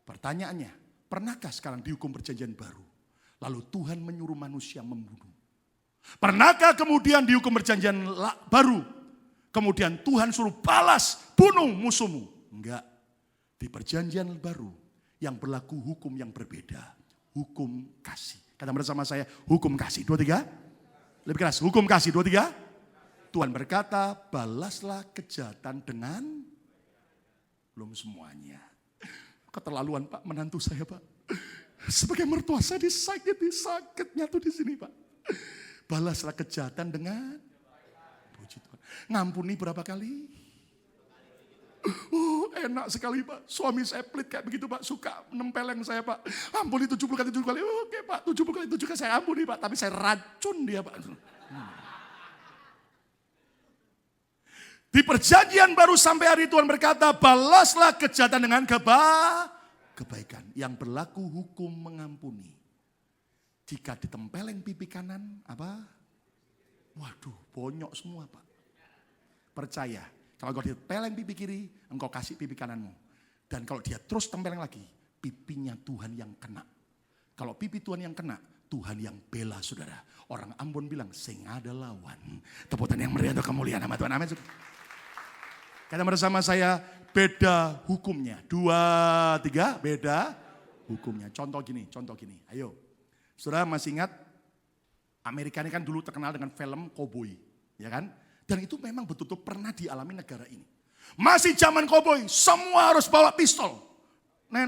Pertanyaannya, pernahkah sekarang dihukum perjanjian baru? Lalu Tuhan menyuruh manusia membunuh. Pernahkah kemudian dihukum perjanjian baru? Kemudian Tuhan suruh balas, bunuh musuhmu. Enggak. Di perjanjian baru yang berlaku hukum yang berbeda. Hukum kasih. Kata bersama saya, hukum kasih. 2, 3. Lebih keras, hukum kasih. 2, 3. Tuhan berkata, balaslah kejahatan dengan belum semuanya. Keterlaluan Pak, menantu saya Pak. Sebagai mertua saya disakiti, sakitnya tuh di sini Pak. Balaslah kejahatan dengan puji Tuhan. Ngampuni berapa kali? Oh enak sekali Pak. Suami saya pelit kayak begitu Pak. Suka nempeleng saya Pak. Ampuni 70 kali 7 kali. Oke Pak, 70 kali 7 kali saya ampuni Pak. Tapi saya racun dia Pak. Di perjanjian baru sampai hari Tuhan berkata, balaslah kejahatan dengan kebaikan. Yang berlaku hukum mengampuni. Jika ditempeleng pipi kanan, apa? Waduh, bonyok semua Pak. Percaya, kalau kau ditempeleng pipi kiri, engkau kasih pipi kananmu. Dan kalau dia terus tempeleng lagi, pipinya Tuhan yang kena. Kalau pipi Tuhan yang kena, Tuhan yang bela saudara. Orang Ambon bilang, sing ada lawan. Tepuk tangan yang meriah untuk kemuliaan nama Tuhan. Amin. Kata bersama saya, beda hukumnya. 2, 3, beda hukumnya. Contoh gini. Ayo. Saudara masih ingat, Amerika ini kan dulu terkenal dengan film koboi. Ya kan? Dan itu memang betul-betul pernah dialami negara ini. Masih zaman koboi, semua harus bawa pistol. Ya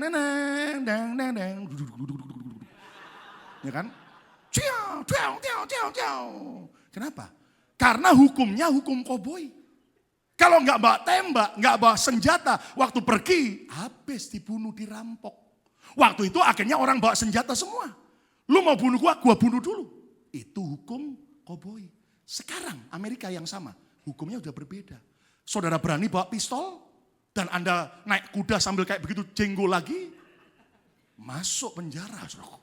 kan? Kenapa? Karena hukumnya hukum koboi. Kalau nggak bawa tembak, nggak bawa senjata, waktu pergi habis dibunuh, dirampok. Waktu itu akhirnya orang bawa senjata semua. Lu mau bunuh gua bunuh dulu. Itu hukum koboi. Sekarang Amerika yang sama, hukumnya udah berbeda. Saudara berani bawa pistol dan Anda naik kuda sambil kayak begitu jenggo lagi, masuk penjara. Saudara.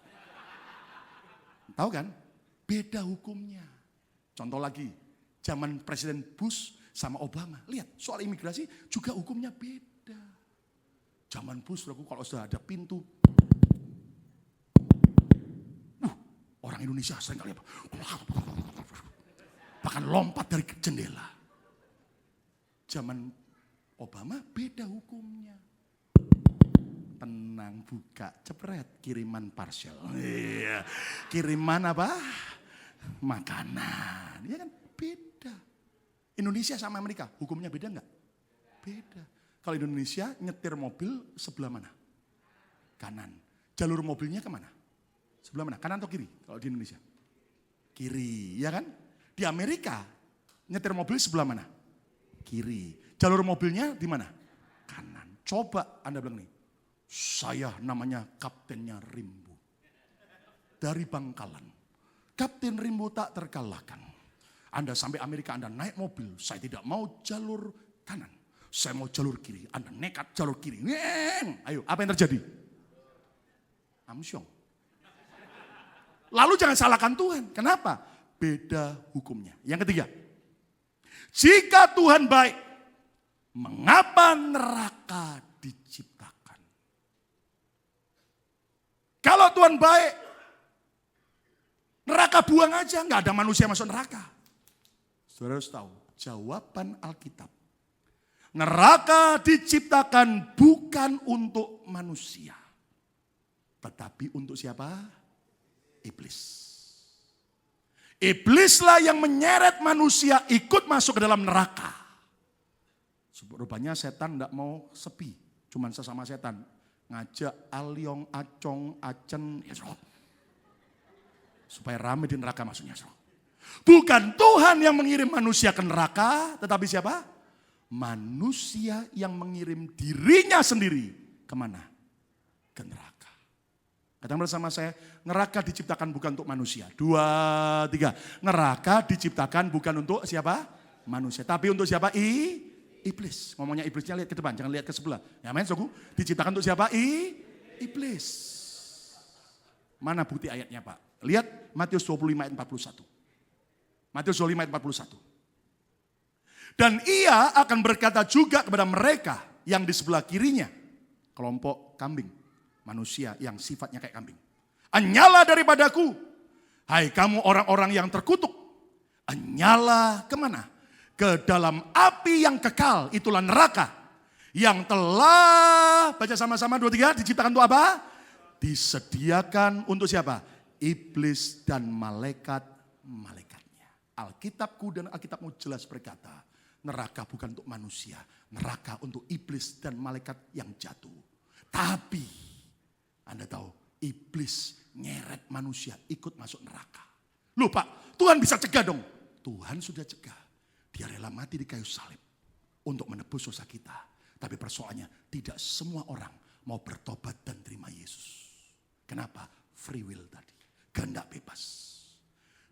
Tahu kan? Beda hukumnya. Contoh lagi, zaman Presiden Bush sama Obama. Lihat, soal imigrasi juga hukumnya beda. Zaman Bush, kalau sudah ada pintu, orang Indonesia sering kali bahkan lompat dari jendela. Zaman Obama beda hukumnya. Tenang, buka, cepret, kiriman parcel. Iya. Kiriman apa? Makanan. Ya kan beda. Indonesia sama Amerika, hukumnya beda enggak? Beda. Kalau Indonesia nyetir mobil sebelah mana? Kanan. Jalur mobilnya kemana? Sebelah mana? Kanan atau kiri? Kalau di Indonesia? Kiri, ya kan? Di Amerika nyetir mobil sebelah mana? Kiri. Jalur mobilnya di mana? Kanan. Coba Anda bilang nih, saya namanya Kaptennya Rimbo. Dari Bangkalan. Kapten Rimbo tak terkalahkan. Anda sampai Amerika, Anda naik mobil, saya tidak mau jalur kanan. Saya mau jalur kiri, Anda nekat jalur kiri. Ayo, apa yang terjadi? Amsyong. Lalu jangan salahkan Tuhan. Kenapa? Beda hukumnya. Yang ketiga, jika Tuhan baik, mengapa neraka diciptakan? Kalau Tuhan baik, neraka buang aja, nggak ada manusia masuk neraka. Saudara harus tahu, jawaban Alkitab. Neraka diciptakan bukan untuk manusia. Tetapi untuk siapa? Iblis. Iblislah yang menyeret manusia ikut masuk ke dalam neraka. Rupanya setan tidak mau sepi. Cuman sesama setan. Ngajak Alyong, Acong, Acen. Ya, supaya rame di neraka maksudnya. Bukan Tuhan yang mengirim manusia ke neraka, tetapi siapa? Manusia yang mengirim dirinya sendiri kemana? Ke neraka. Katakan bersama saya, neraka diciptakan bukan untuk manusia. 2, 3. Neraka diciptakan bukan untuk siapa? Manusia. Tapi untuk siapa? Iblis. Ngomongnya iblisnya lihat ke depan, jangan lihat ke sebelah. Ya men, soku. Diciptakan untuk siapa? Iblis. Mana bukti ayatnya Pak? Lihat Matius 25 ayat 41. Matius 25 ayat 41. Dan ia akan berkata juga kepada mereka yang di sebelah kirinya. Kelompok kambing, manusia yang sifatnya kayak kambing. Enyala daripadaku, hai kamu orang-orang yang terkutuk. Enyala kemana? Ke dalam api yang kekal, itulah neraka. Yang telah, baca sama-sama 2, 3, diciptakan untuk apa? Disediakan untuk siapa? Iblis dan malaikat-malaikatnya. Alkitabku dan Alkitabmu jelas berkata, neraka bukan untuk manusia, neraka untuk iblis dan malaikat yang jatuh. Tapi, Anda tahu, iblis nyeret manusia ikut masuk neraka. Loh Pak, Tuhan bisa cegah dong. Tuhan sudah cegah. Dia rela mati di kayu salib untuk menebus dosa kita. Tapi persoalannya tidak semua orang mau bertobat dan terima Yesus. Kenapa? Free will tadi. Kehendak bebas.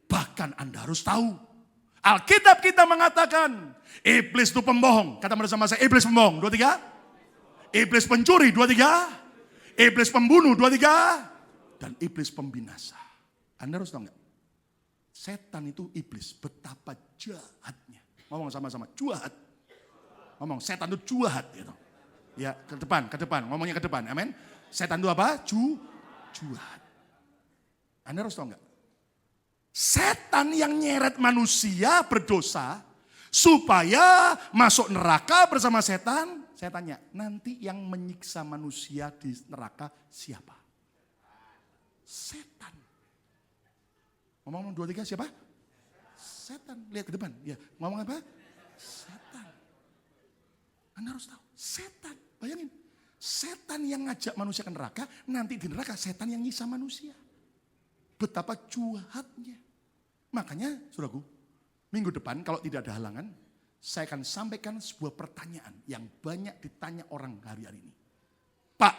Bahkan Anda harus tahu. Alkitab kita mengatakan. Iblis itu pembohong. Kata bersama saya, iblis pembohong. 2, 3. Iblis pencuri. 2, 3. Iblis pembunuh. 2, 3. Dan iblis pembinasa. Anda harus tahu enggak? Setan itu iblis. Betapa jahatnya. Ngomong sama-sama. Jahat. Ngomong, setan itu jahat. Gitu. Ya, ke depan. Ngomongnya ke depan. Amin. Setan itu apa? Jahat. Anda harus tahu enggak? Setan yang nyeret manusia berdosa supaya masuk neraka bersama setan. Saya tanya, nanti yang menyiksa manusia di neraka siapa? Setan. Ngomong 2, 3 siapa? Setan. Lihat ke depan. Ya, ngomong apa? Setan. Anda harus tahu, setan. Bayangin, setan yang ngajak manusia ke neraka, nanti di neraka setan yang nyiksa manusia. Betapa jahatnya. Makanya, saudaraku, minggu depan kalau tidak ada halangan, saya akan sampaikan sebuah pertanyaan yang banyak ditanya orang hari-hari ini. Pak,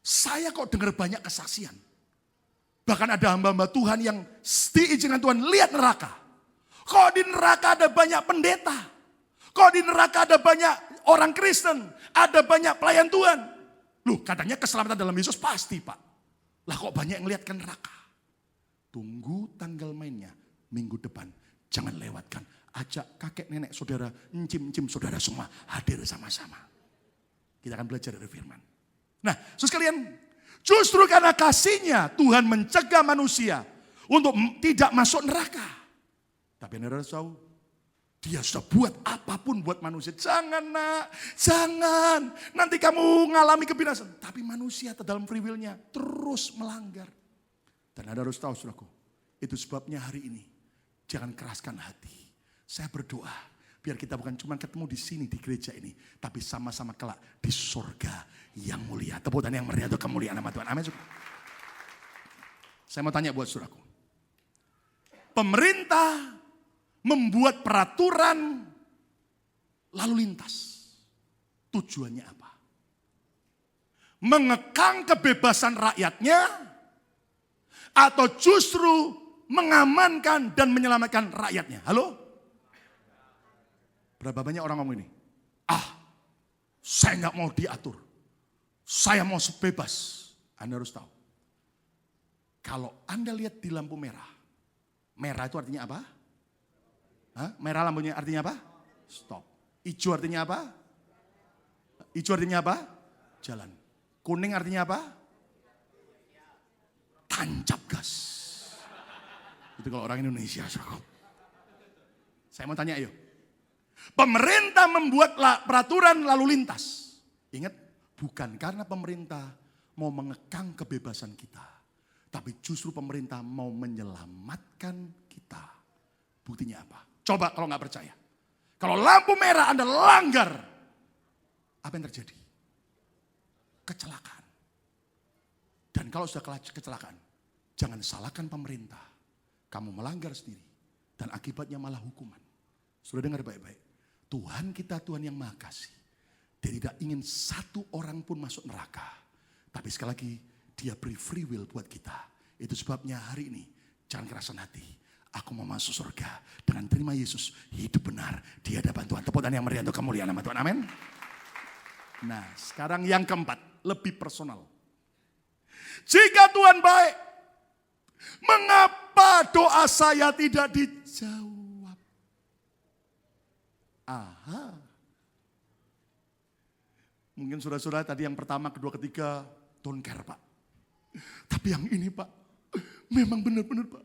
saya kok dengar banyak kesaksian. Bahkan ada hamba-hamba Tuhan yang diizinkan Tuhan lihat neraka. Kok di neraka ada banyak pendeta? Kok di neraka ada banyak orang Kristen? Ada banyak pelayan Tuhan? Loh, katanya keselamatan dalam Yesus pasti, Pak. Lah kok banyak yang lihat ke neraka? Tunggu tanggal mainnya minggu depan. Jangan lewatkan. Ajak kakek, nenek, saudara, encim-encim saudara semua hadir sama-sama. Kita akan belajar dari firman. Nah, saudara sekalian, justru karena kasihnya Tuhan mencegah manusia untuk tidak masuk neraka. Tapi Anda harus tahu, Dia sudah buat apapun buat manusia. Jangan nak, jangan. Nanti kamu ngalami kebinasaan. Tapi manusia dalam free will-nya terus melanggar. Dan Anda harus tahu saudaraku, itu sebabnya hari ini jangan keraskan hati. Saya berdoa biar kita bukan cuma ketemu di sini di gereja ini, tapi sama-sama kelak di surga yang mulia. Tepuk tangan yang meriah untuk kemuliaan nama Tuhan. Amin. Saya mau tanya buat saudaraku. Pemerintah membuat peraturan lalu lintas. Tujuannya apa? Mengekang kebebasan rakyatnya atau justru mengamankan dan menyelamatkan rakyatnya? Halo? Berapa banyak orang ngomong ini? Saya nggak mau diatur. Saya mau sebebas. Anda harus tahu. Kalau Anda lihat di lampu merah. Merah itu artinya apa? Merah lampunya artinya apa? Stop. Hijau artinya apa? Hijau artinya apa? Jalan. Kuning artinya apa? Tancap gas. Itu kalau orang Indonesia. Saya mau tanya ayo. Pemerintah membuat peraturan lalu lintas. Ingat, bukan karena pemerintah mau mengekang kebebasan kita. Tapi justru pemerintah mau menyelamatkan kita. Buktinya apa? Coba kalau nggak percaya. Kalau lampu merah Anda langgar, apa yang terjadi? Kecelakaan. Dan kalau sudah kecelakaan, jangan salahkan pemerintah. Kamu melanggar sendiri. Dan akibatnya malah hukuman. Sudah dengar baik-baik. Tuhan kita Tuhan yang Maha Kasih. Dia tidak ingin satu orang pun masuk neraka. Tapi sekali lagi, Dia beri free will buat kita. Itu sebabnya hari ini, jangan kerasan hati. Aku mau masuk surga dengan terima Yesus. Hidup benar di hadapan Tuhan. Tepuk tangan yang meriah untuk kemuliaan nama Tuhan. Amin. Nah, sekarang yang keempat. Lebih personal. Jika Tuhan baik, mengapa doa saya tidak dijawab? Aha. Mungkin saudara-saudara tadi yang pertama, kedua, ketiga, don't care Pak. Tapi yang ini Pak, memang benar-benar Pak.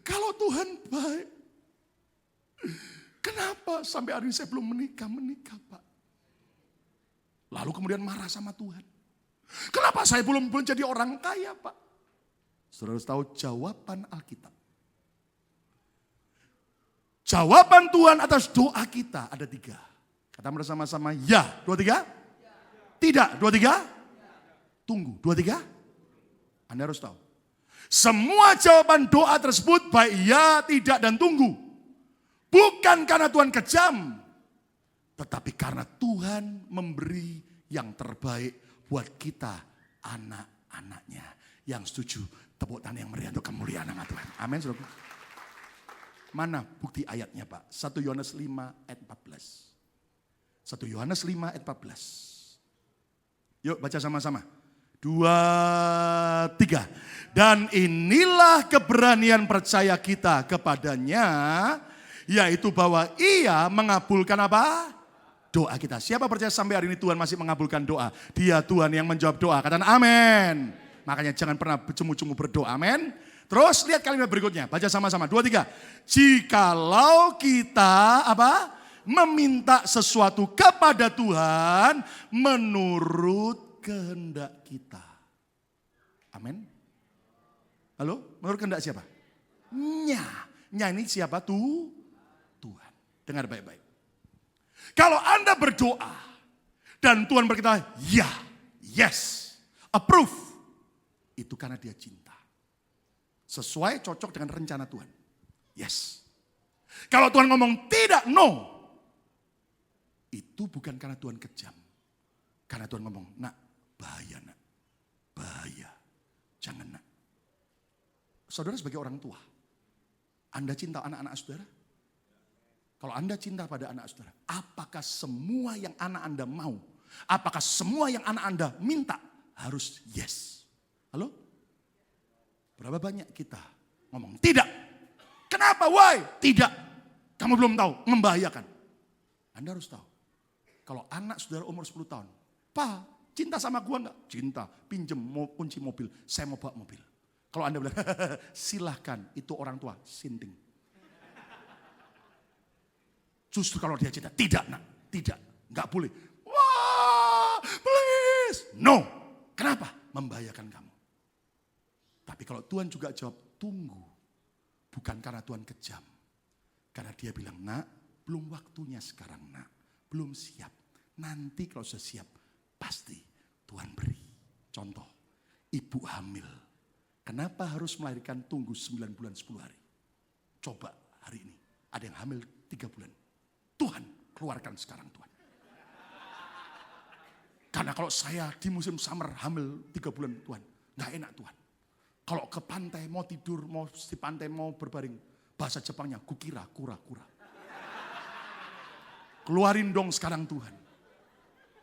Kalau Tuhan baik, kenapa sampai hari ini saya belum menikah Pak? Lalu kemudian marah sama Tuhan. Kenapa saya belum jadi orang kaya Pak? Saudara tahu jawaban Alkitab. Jawaban Tuhan atas doa kita ada 3. Kata bersama-sama ya, 2, 3. Tidak, 2, 3. Tunggu, 2, 3. Anda harus tahu. Semua jawaban doa tersebut baik ya, tidak, dan tunggu. Bukan karena Tuhan kejam. Tetapi karena Tuhan memberi yang terbaik buat kita, anak-anaknya. Yang setuju, tepuk tangan yang meriah untuk kemuliaan nama Tuhan. Amin, saudara. Mana bukti ayatnya Pak? 1 Yohanes 5 ayat 14. 1 Yohanes 5 ayat 14. Yuk baca sama-sama. 2, 3. Dan inilah keberanian percaya kita kepadanya, yaitu bahwa ia mengabulkan apa? Doa kita. Siapa percaya sampai hari ini Tuhan masih mengabulkan doa? Dia Tuhan yang menjawab doa. Katakan amin. Makanya jangan pernah bercemu-cemu berdoa. Amin. Terus lihat kalimat berikutnya. Baca sama-sama. 2, 3. Jikalau kita apa? Meminta sesuatu kepada Tuhan menurut kehendak kita. Amin. Halo? Menurut kehendak siapa? Nya ini siapa tuh? Tuhan. Dengar baik-baik. Kalau Anda berdoa dan Tuhan berkata ya, yes, approve. Itu karena dia cinta. Sesuai cocok dengan rencana Tuhan. Yes. Kalau Tuhan ngomong tidak, no. Itu bukan karena Tuhan kejam. Karena Tuhan ngomong, nak, bahaya nak. Bahaya. Jangan nak. Saudara sebagai orang tua, Anda cinta anak-anak saudara? Kalau Anda cinta pada anak saudara, apakah semua yang anak Anda mau? Apakah semua yang anak Anda minta harus yes? Halo? Berapa banyak kita ngomong tidak? Kenapa? Why? Tidak. Kamu belum tahu, membahayakan. Anda harus tahu. Kalau anak saudara umur 10 tahun, Pak, cinta sama gua enggak? Cinta, pinjem kunci mobil, saya mau bawa mobil. Kalau Anda bilang, silahkan, itu orang tua, sinting. Justru kalau dia cinta, tidak nak, tidak, enggak boleh. Wah, please. No, kenapa? Membahayakan kamu. Tapi kalau Tuhan juga jawab, tunggu. Bukan karena Tuhan kejam. Karena dia bilang, nak, belum waktunya sekarang nak. Belum siap. Nanti kalau sudah siap, pasti Tuhan beri. Contoh, ibu hamil. Kenapa harus melahirkan tunggu 9 bulan 10 hari? Coba hari ini, ada yang hamil 3 bulan. Tuhan, keluarkan sekarang Tuhan. Karena kalau saya di musim summer hamil 3 bulan Tuhan, gak enak Tuhan. Kalau ke pantai, mau tidur, mau di pantai, mau berbaring. Bahasa Jepangnya, kukira, kura-kura. Keluarin dong sekarang Tuhan.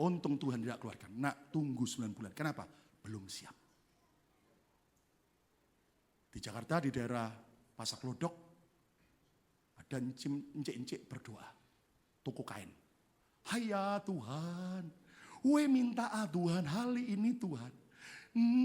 Untung Tuhan tidak keluarkan. Nak, tunggu 9 bulan. Kenapa? Belum siap. Di Jakarta, di daerah Pasar Glodok, ada encik-encik berdoa. Toko kain. Haya Tuhan, we minta Tuhan, hari ini Tuhan.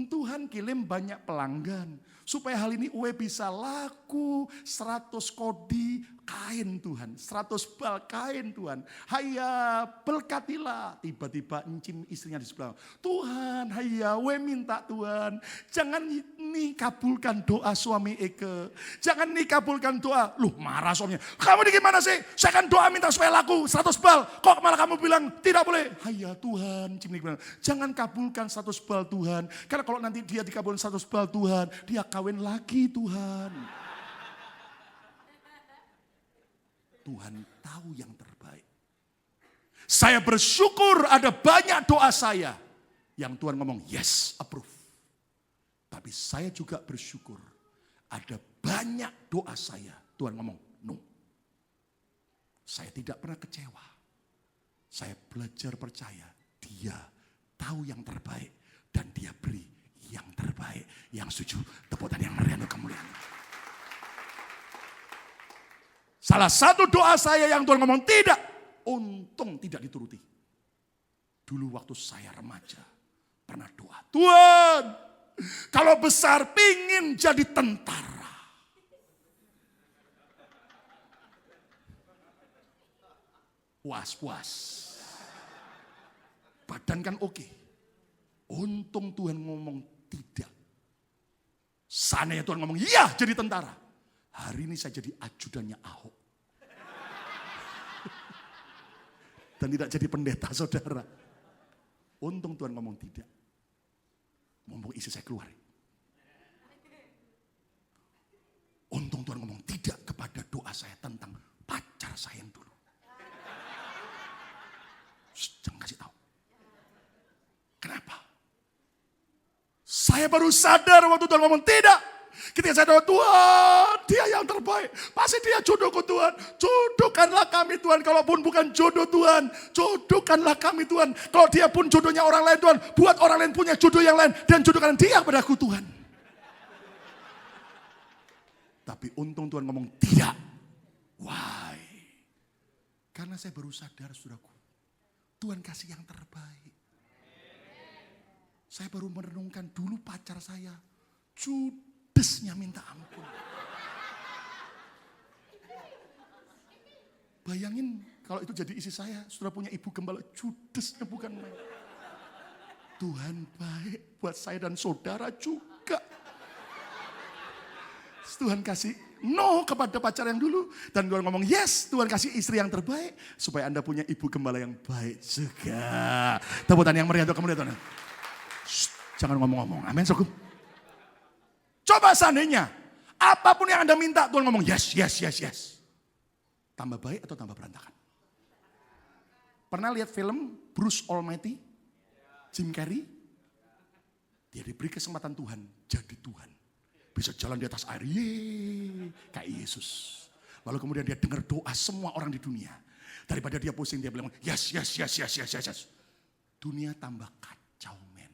Tuhan kirim banyak pelanggan. Supaya hal ini ue bisa laku 100 kodi kain Tuhan. 100 bal kain Tuhan. Haya berkatilah. Tiba-tiba encim istrinya di sebelah. Tuhan haya ue minta Tuhan. Jangan nih kabulkan doa suami Eke. Jangan nih kabulkan doa. Loh marah suaminya. Kamu ini gimana sih? Saya kan doa minta supaya laku 100 bal. Kok malah kamu bilang tidak boleh? Haya Tuhan. Jangan kabulkan 100 bal Tuhan. Karena kalau nanti dia dikabulkan 100 bal Tuhan, dia kawin lagi Tuhan. Tuhan tahu yang terbaik. Saya bersyukur ada banyak doa saya yang Tuhan ngomong yes, approve. Tapi saya juga bersyukur ada banyak doa saya Tuhan ngomong no. Saya tidak pernah kecewa. Saya belajar percaya dia tahu yang terbaik. Dan dia beri yang terbaik. Yang setuju, tepuk tangan yang meriah untuk kemuliaan. Salah satu doa saya yang Tuhan ngomong tidak. untung tidak dituruti. Dulu waktu saya remaja, pernah doa, Tuhan, kalau besar pingin jadi tentara. Puas-puas. Badan kan oke. Untung Tuhan ngomong tidak. Seandainya Tuhan ngomong, iya jadi tentara. Hari ini saya jadi ajudannya Ahok. Dan tidak jadi pendeta, saudara. Untung Tuhan ngomong tidak. Mumpung isi saya keluar. Untung Tuhan ngomong tidak kepada doa saya tentang pacar saya yang dulu. Jangan kasih tahu. Kenapa? Saya baru sadar waktu Tuhan ngomong tidak. Ketika saya doa, Tuhan, dia yang terbaik. Pasti dia jodohku Tuhan. Jodohkanlah kami Tuhan. Kalaupun bukan jodoh Tuhan, jodohkanlah kami Tuhan. Kalau dia pun jodohnya orang lain Tuhan, buat orang lain punya jodoh yang lain. Dan jodohkan dia padaku Tuhan. Tapi untung Tuhan ngomong tidak. Why? Karena saya baru sadar, saudaraku. Tuhan kasih yang terbaik. Saya baru merenungkan dulu pacar saya. Judesnya minta ampun. Bayangin kalau itu jadi isi saya. Saudara punya ibu gembala, judesnya bukan main. Tuhan baik buat saya dan saudara juga. Tuhan kasih no kepada pacar yang dulu. Dan Tuhan ngomong yes, Tuhan kasih istri yang terbaik. Supaya Anda punya ibu gembala yang baik juga. Tepuk tangan yang meriah untuk kemuliaan Tuhan. Jangan ngomong-ngomong, amin saudara. Coba seandainya, apapun yang Anda minta, Tuhan ngomong yes, yes, yes, yes. Tambah baik atau tambah berantakan? Pernah lihat film Bruce Almighty? Jim Carrey? Dia diberi kesempatan Tuhan, jadi Tuhan. Bisa jalan di atas air, yeay, kayak Yesus. Lalu kemudian dia dengar doa semua orang di dunia. Daripada dia pusing, dia bilang, yes, yes, yes, yes, yes, yes, yes. Dunia tambah kacau, men.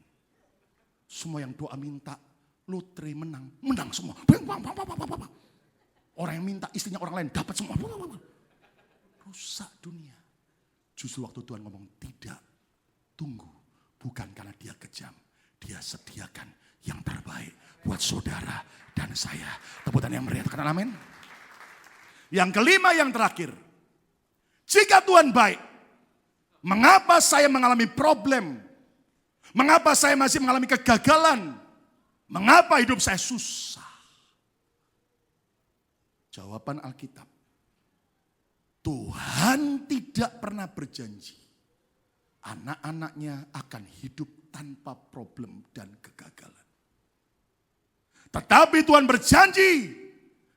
Semua yang doa minta, lotre menang, menang semua. Orang yang minta istrinya orang lain, dapat semua. Rusak dunia. Justru waktu Tuhan ngomong tidak, tunggu. Bukan karena dia kejam, dia sediakan yang terbaik buat saudara dan saya. Tepuk tangan yang meriah, katakan amin. Yang kelima, yang terakhir. Jika Tuhan baik, mengapa saya mengalami problem? Mengapa saya masih mengalami kegagalan? Mengapa hidup saya susah? Jawaban Alkitab. Tuhan tidak pernah berjanji anak-anaknya akan hidup tanpa problem dan kegagalan. Tetapi Tuhan berjanji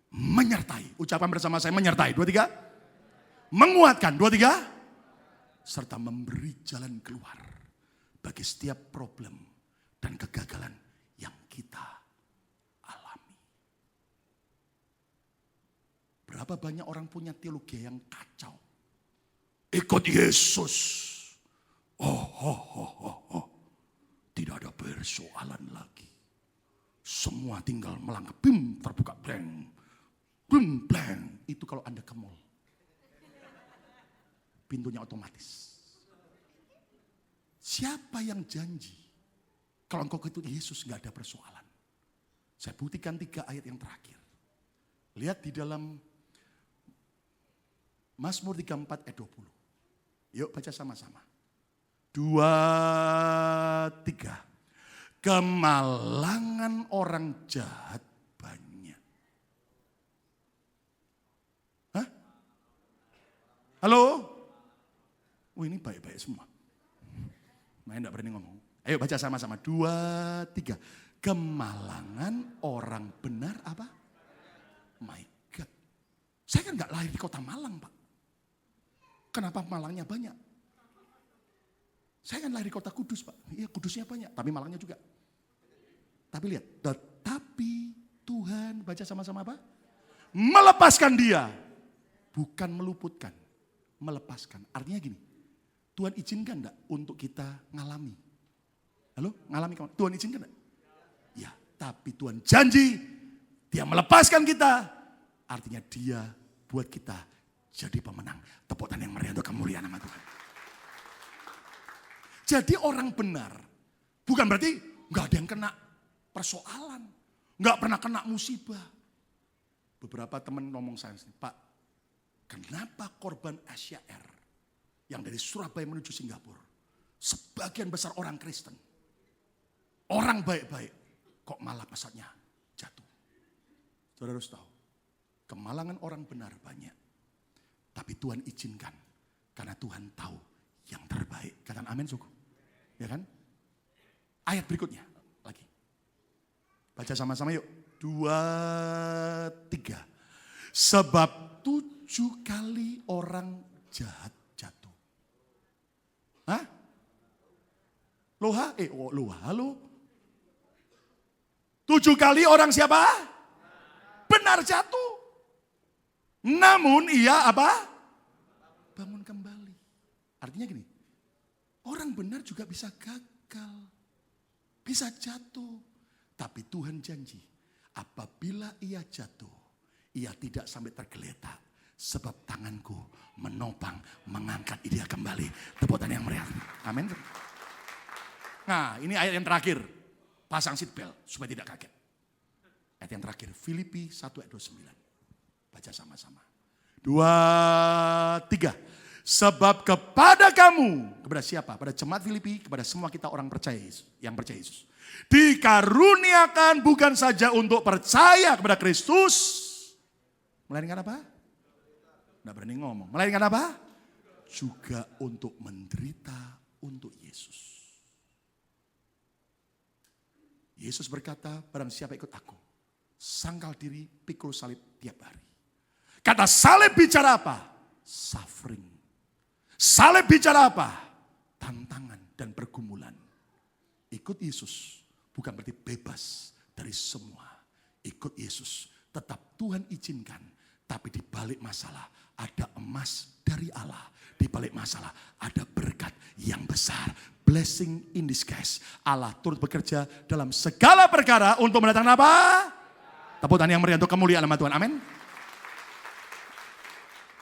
menyertai. Ucapan bersama saya, menyertai. 2, 3. Menguatkan. 2, 3. Serta memberi jalan keluar bagi setiap problem dan kegagalan yang kita alami. Berapa banyak orang punya teologi yang kacau. Ikut Yesus. Tidak ada persoalan lagi. Semua tinggal melangkah, bim, terbuka, blank. Bim, blank. Itu kalau Anda ke mall. Pintunya otomatis. Siapa yang janji? Kalau engkau ikut Yesus gak ada persoalan. Saya buktikan 3 ayat yang terakhir. Lihat di dalam Mazmur 34 ayat 20. Yuk baca sama-sama. 2, 3. Kemalangan orang jahat banyak. Hah? Halo? Oh ini baik-baik semua. Saya enggak berani ngomong. Ayo baca sama-sama. 2, 3. Kemalangan orang benar apa? My God. Saya kan enggak lahir di kota Malang, Pak. Kenapa malangnya banyak? Saya kan lahir di kota Kudus, Pak. Iya, Kudusnya banyak, tapi malangnya juga. Tapi lihat, tetapi Tuhan, baca sama-sama apa? Melepaskan dia. Bukan meluputkan, melepaskan. Artinya gini, Tuhan izinkan enggak untuk kita ngalami? Halo, ngalami kawan? Tuhan izinkan enggak? Ya, tapi Tuhan janji, dia melepaskan kita. Artinya dia buat kita jadi pemenang. Tepuk tangan yang meriah untuk kemuliaan nama Tuhan. Jadi orang benar bukan berarti nggak ada yang kena persoalan, nggak pernah kena musibah. Beberapa teman ngomong saya, Pak, kenapa korban SYR yang dari Surabaya menuju Singapura, sebagian besar orang Kristen, orang baik-baik, kok malah pesawatnya jatuh? Saudara harus tahu, kemalangan orang benar banyak, tapi Tuhan izinkan karena Tuhan tahu yang terbaik. Katakan amin, suku. Ya kan? Ayat berikutnya lagi. Baca sama-sama yuk. 2, 3. Sebab 7 kali orang jahat jatuh. Hah? Loha? Loha lo. 7 kali orang siapa? Benar jatuh. Namun ia apa? Bangun kembali. Artinya gini, orang benar juga bisa gagal. Bisa jatuh. Tapi Tuhan janji, apabila ia jatuh, ia tidak sampai tergeletak. Sebab tanganku menopang, mengangkat dia kembali. Tepuk tangan yang meriah. Amin. Nah, ini ayat yang terakhir. Pasang seat belt supaya tidak kaget. Ayat yang terakhir, Filipi 1 ayat 29. Baca sama-sama. 2, 3. Sebab kepada kamu, kepada siapa? Pada jemaat Filipi, kepada semua kita orang percaya Yesus, yang percaya Yesus. Dikaruniakan bukan saja untuk percaya kepada Kristus, melainkan apa? Nggak berani ngomong. Melainkan apa? Juga untuk menderita untuk Yesus. Yesus berkata, barang siapa ikut aku, sangkal diri, pikul salib tiap hari. Kata salib bicara apa? Suffering. Salib bicara apa? Tantangan dan pergumulan. Ikut Yesus bukan berarti bebas dari semua. Ikut Yesus tetap Tuhan izinkan. Tapi di balik masalah ada emas dari Allah. Di balik masalah ada berkat yang besar. Blessing in disguise. Allah turut bekerja dalam segala perkara untuk mendatangkan apa? Tepuk tangan yang meriah untuk kemuliaan nama Tuhan. Amin.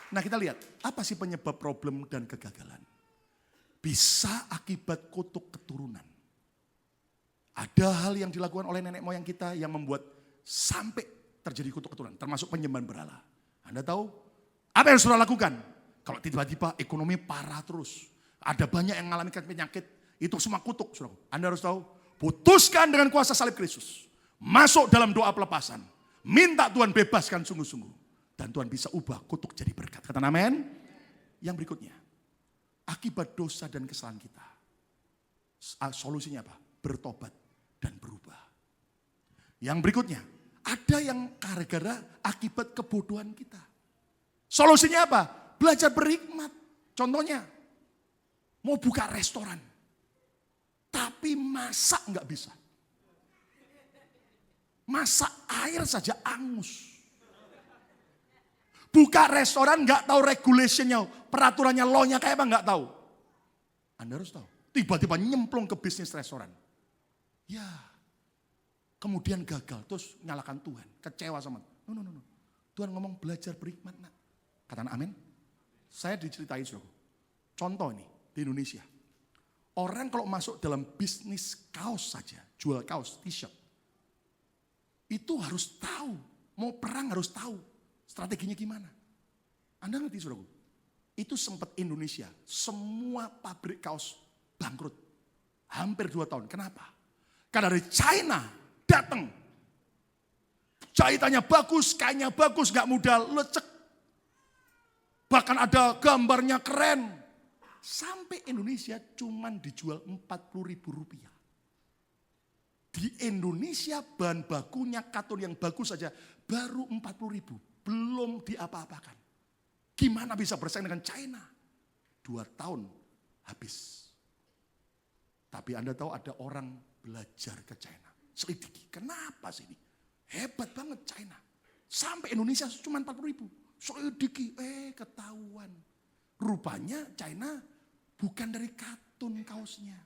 Nah, kita lihat apa sih penyebab problem dan kegagalan? Bisa akibat kutuk keturunan. Ada hal yang dilakukan oleh nenek moyang kita yang membuat sampai terjadi kutuk keturunan, termasuk penyembahan berhala. Anda tahu apa yang saudara lakukan? Kalau tiba-tiba ekonomi parah terus, ada banyak yang mengalami penyakit, itu semua kutuk, saudara. Anda harus tahu, putuskan dengan kuasa salib Kristus. Masuk dalam doa pelepasan. Minta Tuhan bebaskan sungguh-sungguh. Dan Tuhan bisa ubah kutuk jadi berkat. Kata amin. Yang berikutnya, akibat dosa dan kesalahan kita. Solusinya apa? Bertobat dan berubah. Yang berikutnya, ada yang gara-gara akibat kebodohan kita. Solusinya apa? Belajar berhikmat. Contohnya, mau buka restoran. Tapi masak nggak bisa. Masak air saja angus. Buka restoran nggak tahu regulationnya, peraturannya, law-nya kayak apa nggak tahu. Anda harus tahu. Tiba-tiba nyemplung ke bisnis restoran. Ya, kemudian gagal, terus nyalakan Tuhan, kecewa sama. No. Tuhan ngomong belajar berhikmat, nak. Katakan amin. Saya diceritain, saudara. Contoh nih di Indonesia. Orang kalau masuk dalam bisnis kaos saja, jual kaos, t-shirt. Itu harus tahu, mau perang harus tahu. Strateginya gimana? Anda ngerti, saudara? Itu sempat Indonesia, semua pabrik kaos bangkrut. Hampir 2 tahun. Kenapa? Karena dari China datang. Jahitannya bagus, kainnya bagus, gak mudah lecek. Bahkan ada gambarnya keren. Sampai Indonesia cuman dijual Rp40.000. Di Indonesia bahan bakunya katun yang bagus saja baru 40.000. Belum diapa-apakan. Gimana bisa bersaing dengan China? 2 tahun habis. Tapi Anda tahu ada orang belajar ke China. Selidiki, kenapa sih ini? Hebat banget China. Sampai Indonesia cuma 40.000. Selidiki, ketahuan. Rupanya China bukan dari katun kaosnya.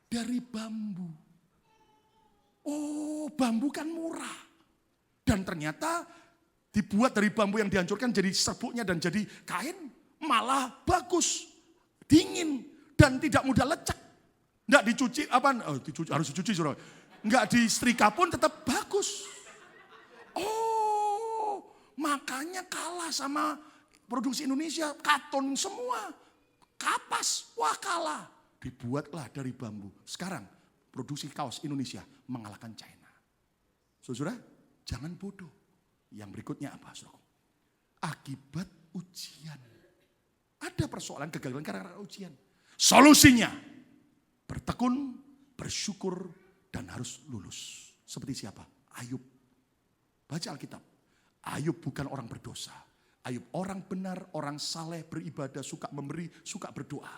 Dari bambu. Oh, bambu kan murah. Dan ternyata dibuat dari bambu yang dihancurkan jadi serbuknya dan jadi kain, malah bagus, dingin, dan tidak mudah lecek. Enggak dicuci, harus dicuci, saudara. Enggak disetrika pun tetap bagus. Oh, makanya kalah sama produksi Indonesia, katon semua. Kapas, wah kalah. Dibuatlah dari bambu. Sekarang produksi kaos Indonesia mengalahkan China. Saudara, jangan bodoh. Yang berikutnya apa, saudara? Akibat ujian. Ada persoalan kegagalan karena ujian. Solusinya, bertekun, bersyukur, dan harus lulus. Seperti siapa? Ayub. Baca Alkitab. Ayub bukan orang berdosa. Ayub orang benar, orang saleh, beribadah, suka memberi, suka berdoa.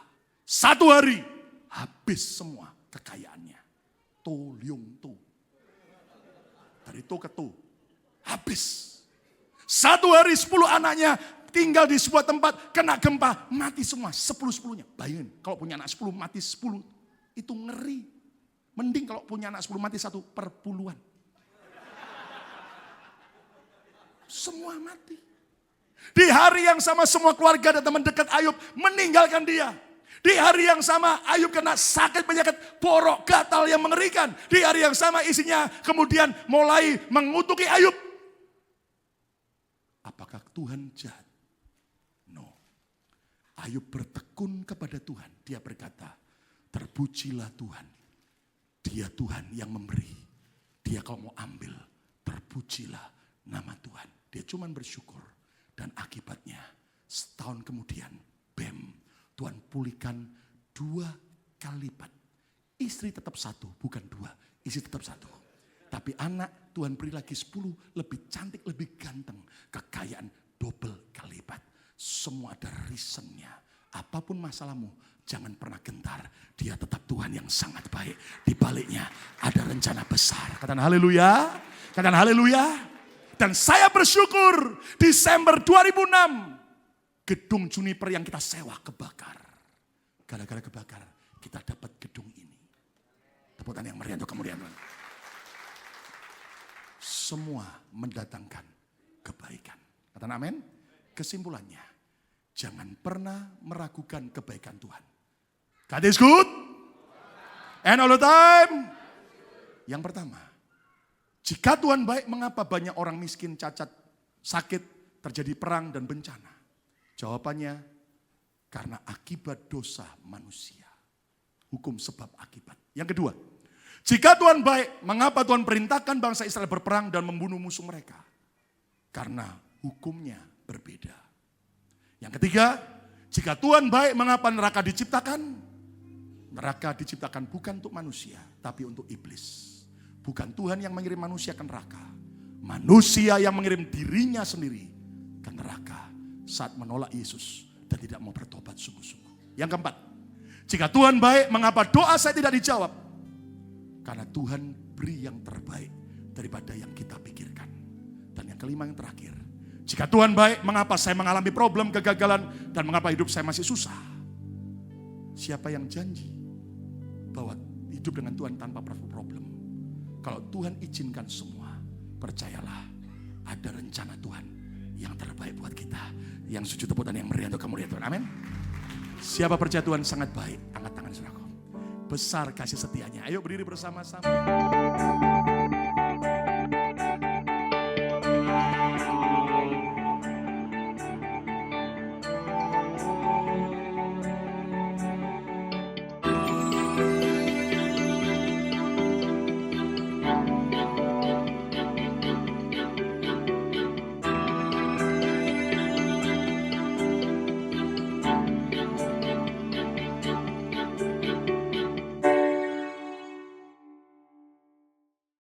Satu hari, habis semua kekayaannya. Liung tu. Dari to ke to. Habis. Satu hari 10 anaknya tinggal di sebuah tempat, kena gempa, mati semua. 10-10-nya. Bayangin, kalau punya anak 10, mati 10. Itu ngeri. Mending kalau punya anak 10, mati 1 per puluhan. Semua mati. Di hari yang sama semua keluarga dan teman dekat Ayub meninggalkan dia. Di hari yang sama Ayub kena sakit penyakit borok gatal yang mengerikan. Di hari yang sama isinya kemudian mulai mengutuki Ayub. Apakah Tuhan jahat? No. Ayub bertekun kepada Tuhan. Dia berkata, terpujilah Tuhan. Dia Tuhan yang memberi. Dia kalau mau ambil, terpujilah nama Tuhan. Dia cuma bersyukur. Dan akibatnya setahun kemudian, Tuhan pulihkan 2 kali lipat. Istri tetap 1, bukan 2. Istri tetap 1. Tapi anak Tuhan beri lagi 10, lebih cantik, lebih ganteng. Kekayaan double kali lipat. Semua ada reasonnya. Apapun masalahmu, jangan pernah gentar. Dia tetap Tuhan yang sangat baik. Di baliknya ada rencana besar. Katakan haleluya. Katakan haleluya. Dan saya bersyukur Desember 2006. Gedung Juniper yang kita sewa kebakar. Gara-gara kebakar kita dapat gedung ini. Tepuk tangan yang meriah untuk kemuliaan Tuhan. Semua mendatangkan kebaikan. Katakan amin. Kesimpulannya, jangan pernah meragukan kebaikan Tuhan. God is good. And all the time. Yang pertama, jika Tuhan baik, mengapa banyak orang miskin, cacat, sakit, terjadi perang dan bencana? Jawabannya, karena akibat dosa manusia. Hukum sebab akibat. Yang kedua, jika Tuhan baik, mengapa Tuhan perintahkan bangsa Israel berperang dan membunuh musuh mereka? Karena hukumnya berbeda. Yang ketiga, jika Tuhan baik, mengapa neraka diciptakan? Neraka diciptakan bukan untuk manusia, tapi untuk iblis. Bukan Tuhan yang mengirim manusia ke neraka. Manusia yang mengirim dirinya sendiri ke neraka saat menolak Yesus dan tidak mau bertobat sungguh-sungguh. Yang keempat, jika Tuhan baik, mengapa doa saya tidak dijawab? Karena Tuhan beri yang terbaik daripada yang kita pikirkan. Dan yang kelima, yang terakhir, jika Tuhan baik, mengapa saya mengalami problem, kegagalan, dan mengapa hidup saya masih susah? Siapa yang janji bahwa hidup dengan Tuhan tanpa problem? Kalau Tuhan izinkan semua, percayalah ada rencana Tuhan yang terbaik buat kita. Yang sujud tepuk tangan yang meriah untuk kemuliaan Tuhan. Amin. Siapa percaya Tuhan sangat baik, angkat tangan saudaraku. Besar kasih setianya. Ayo berdiri bersama-sama.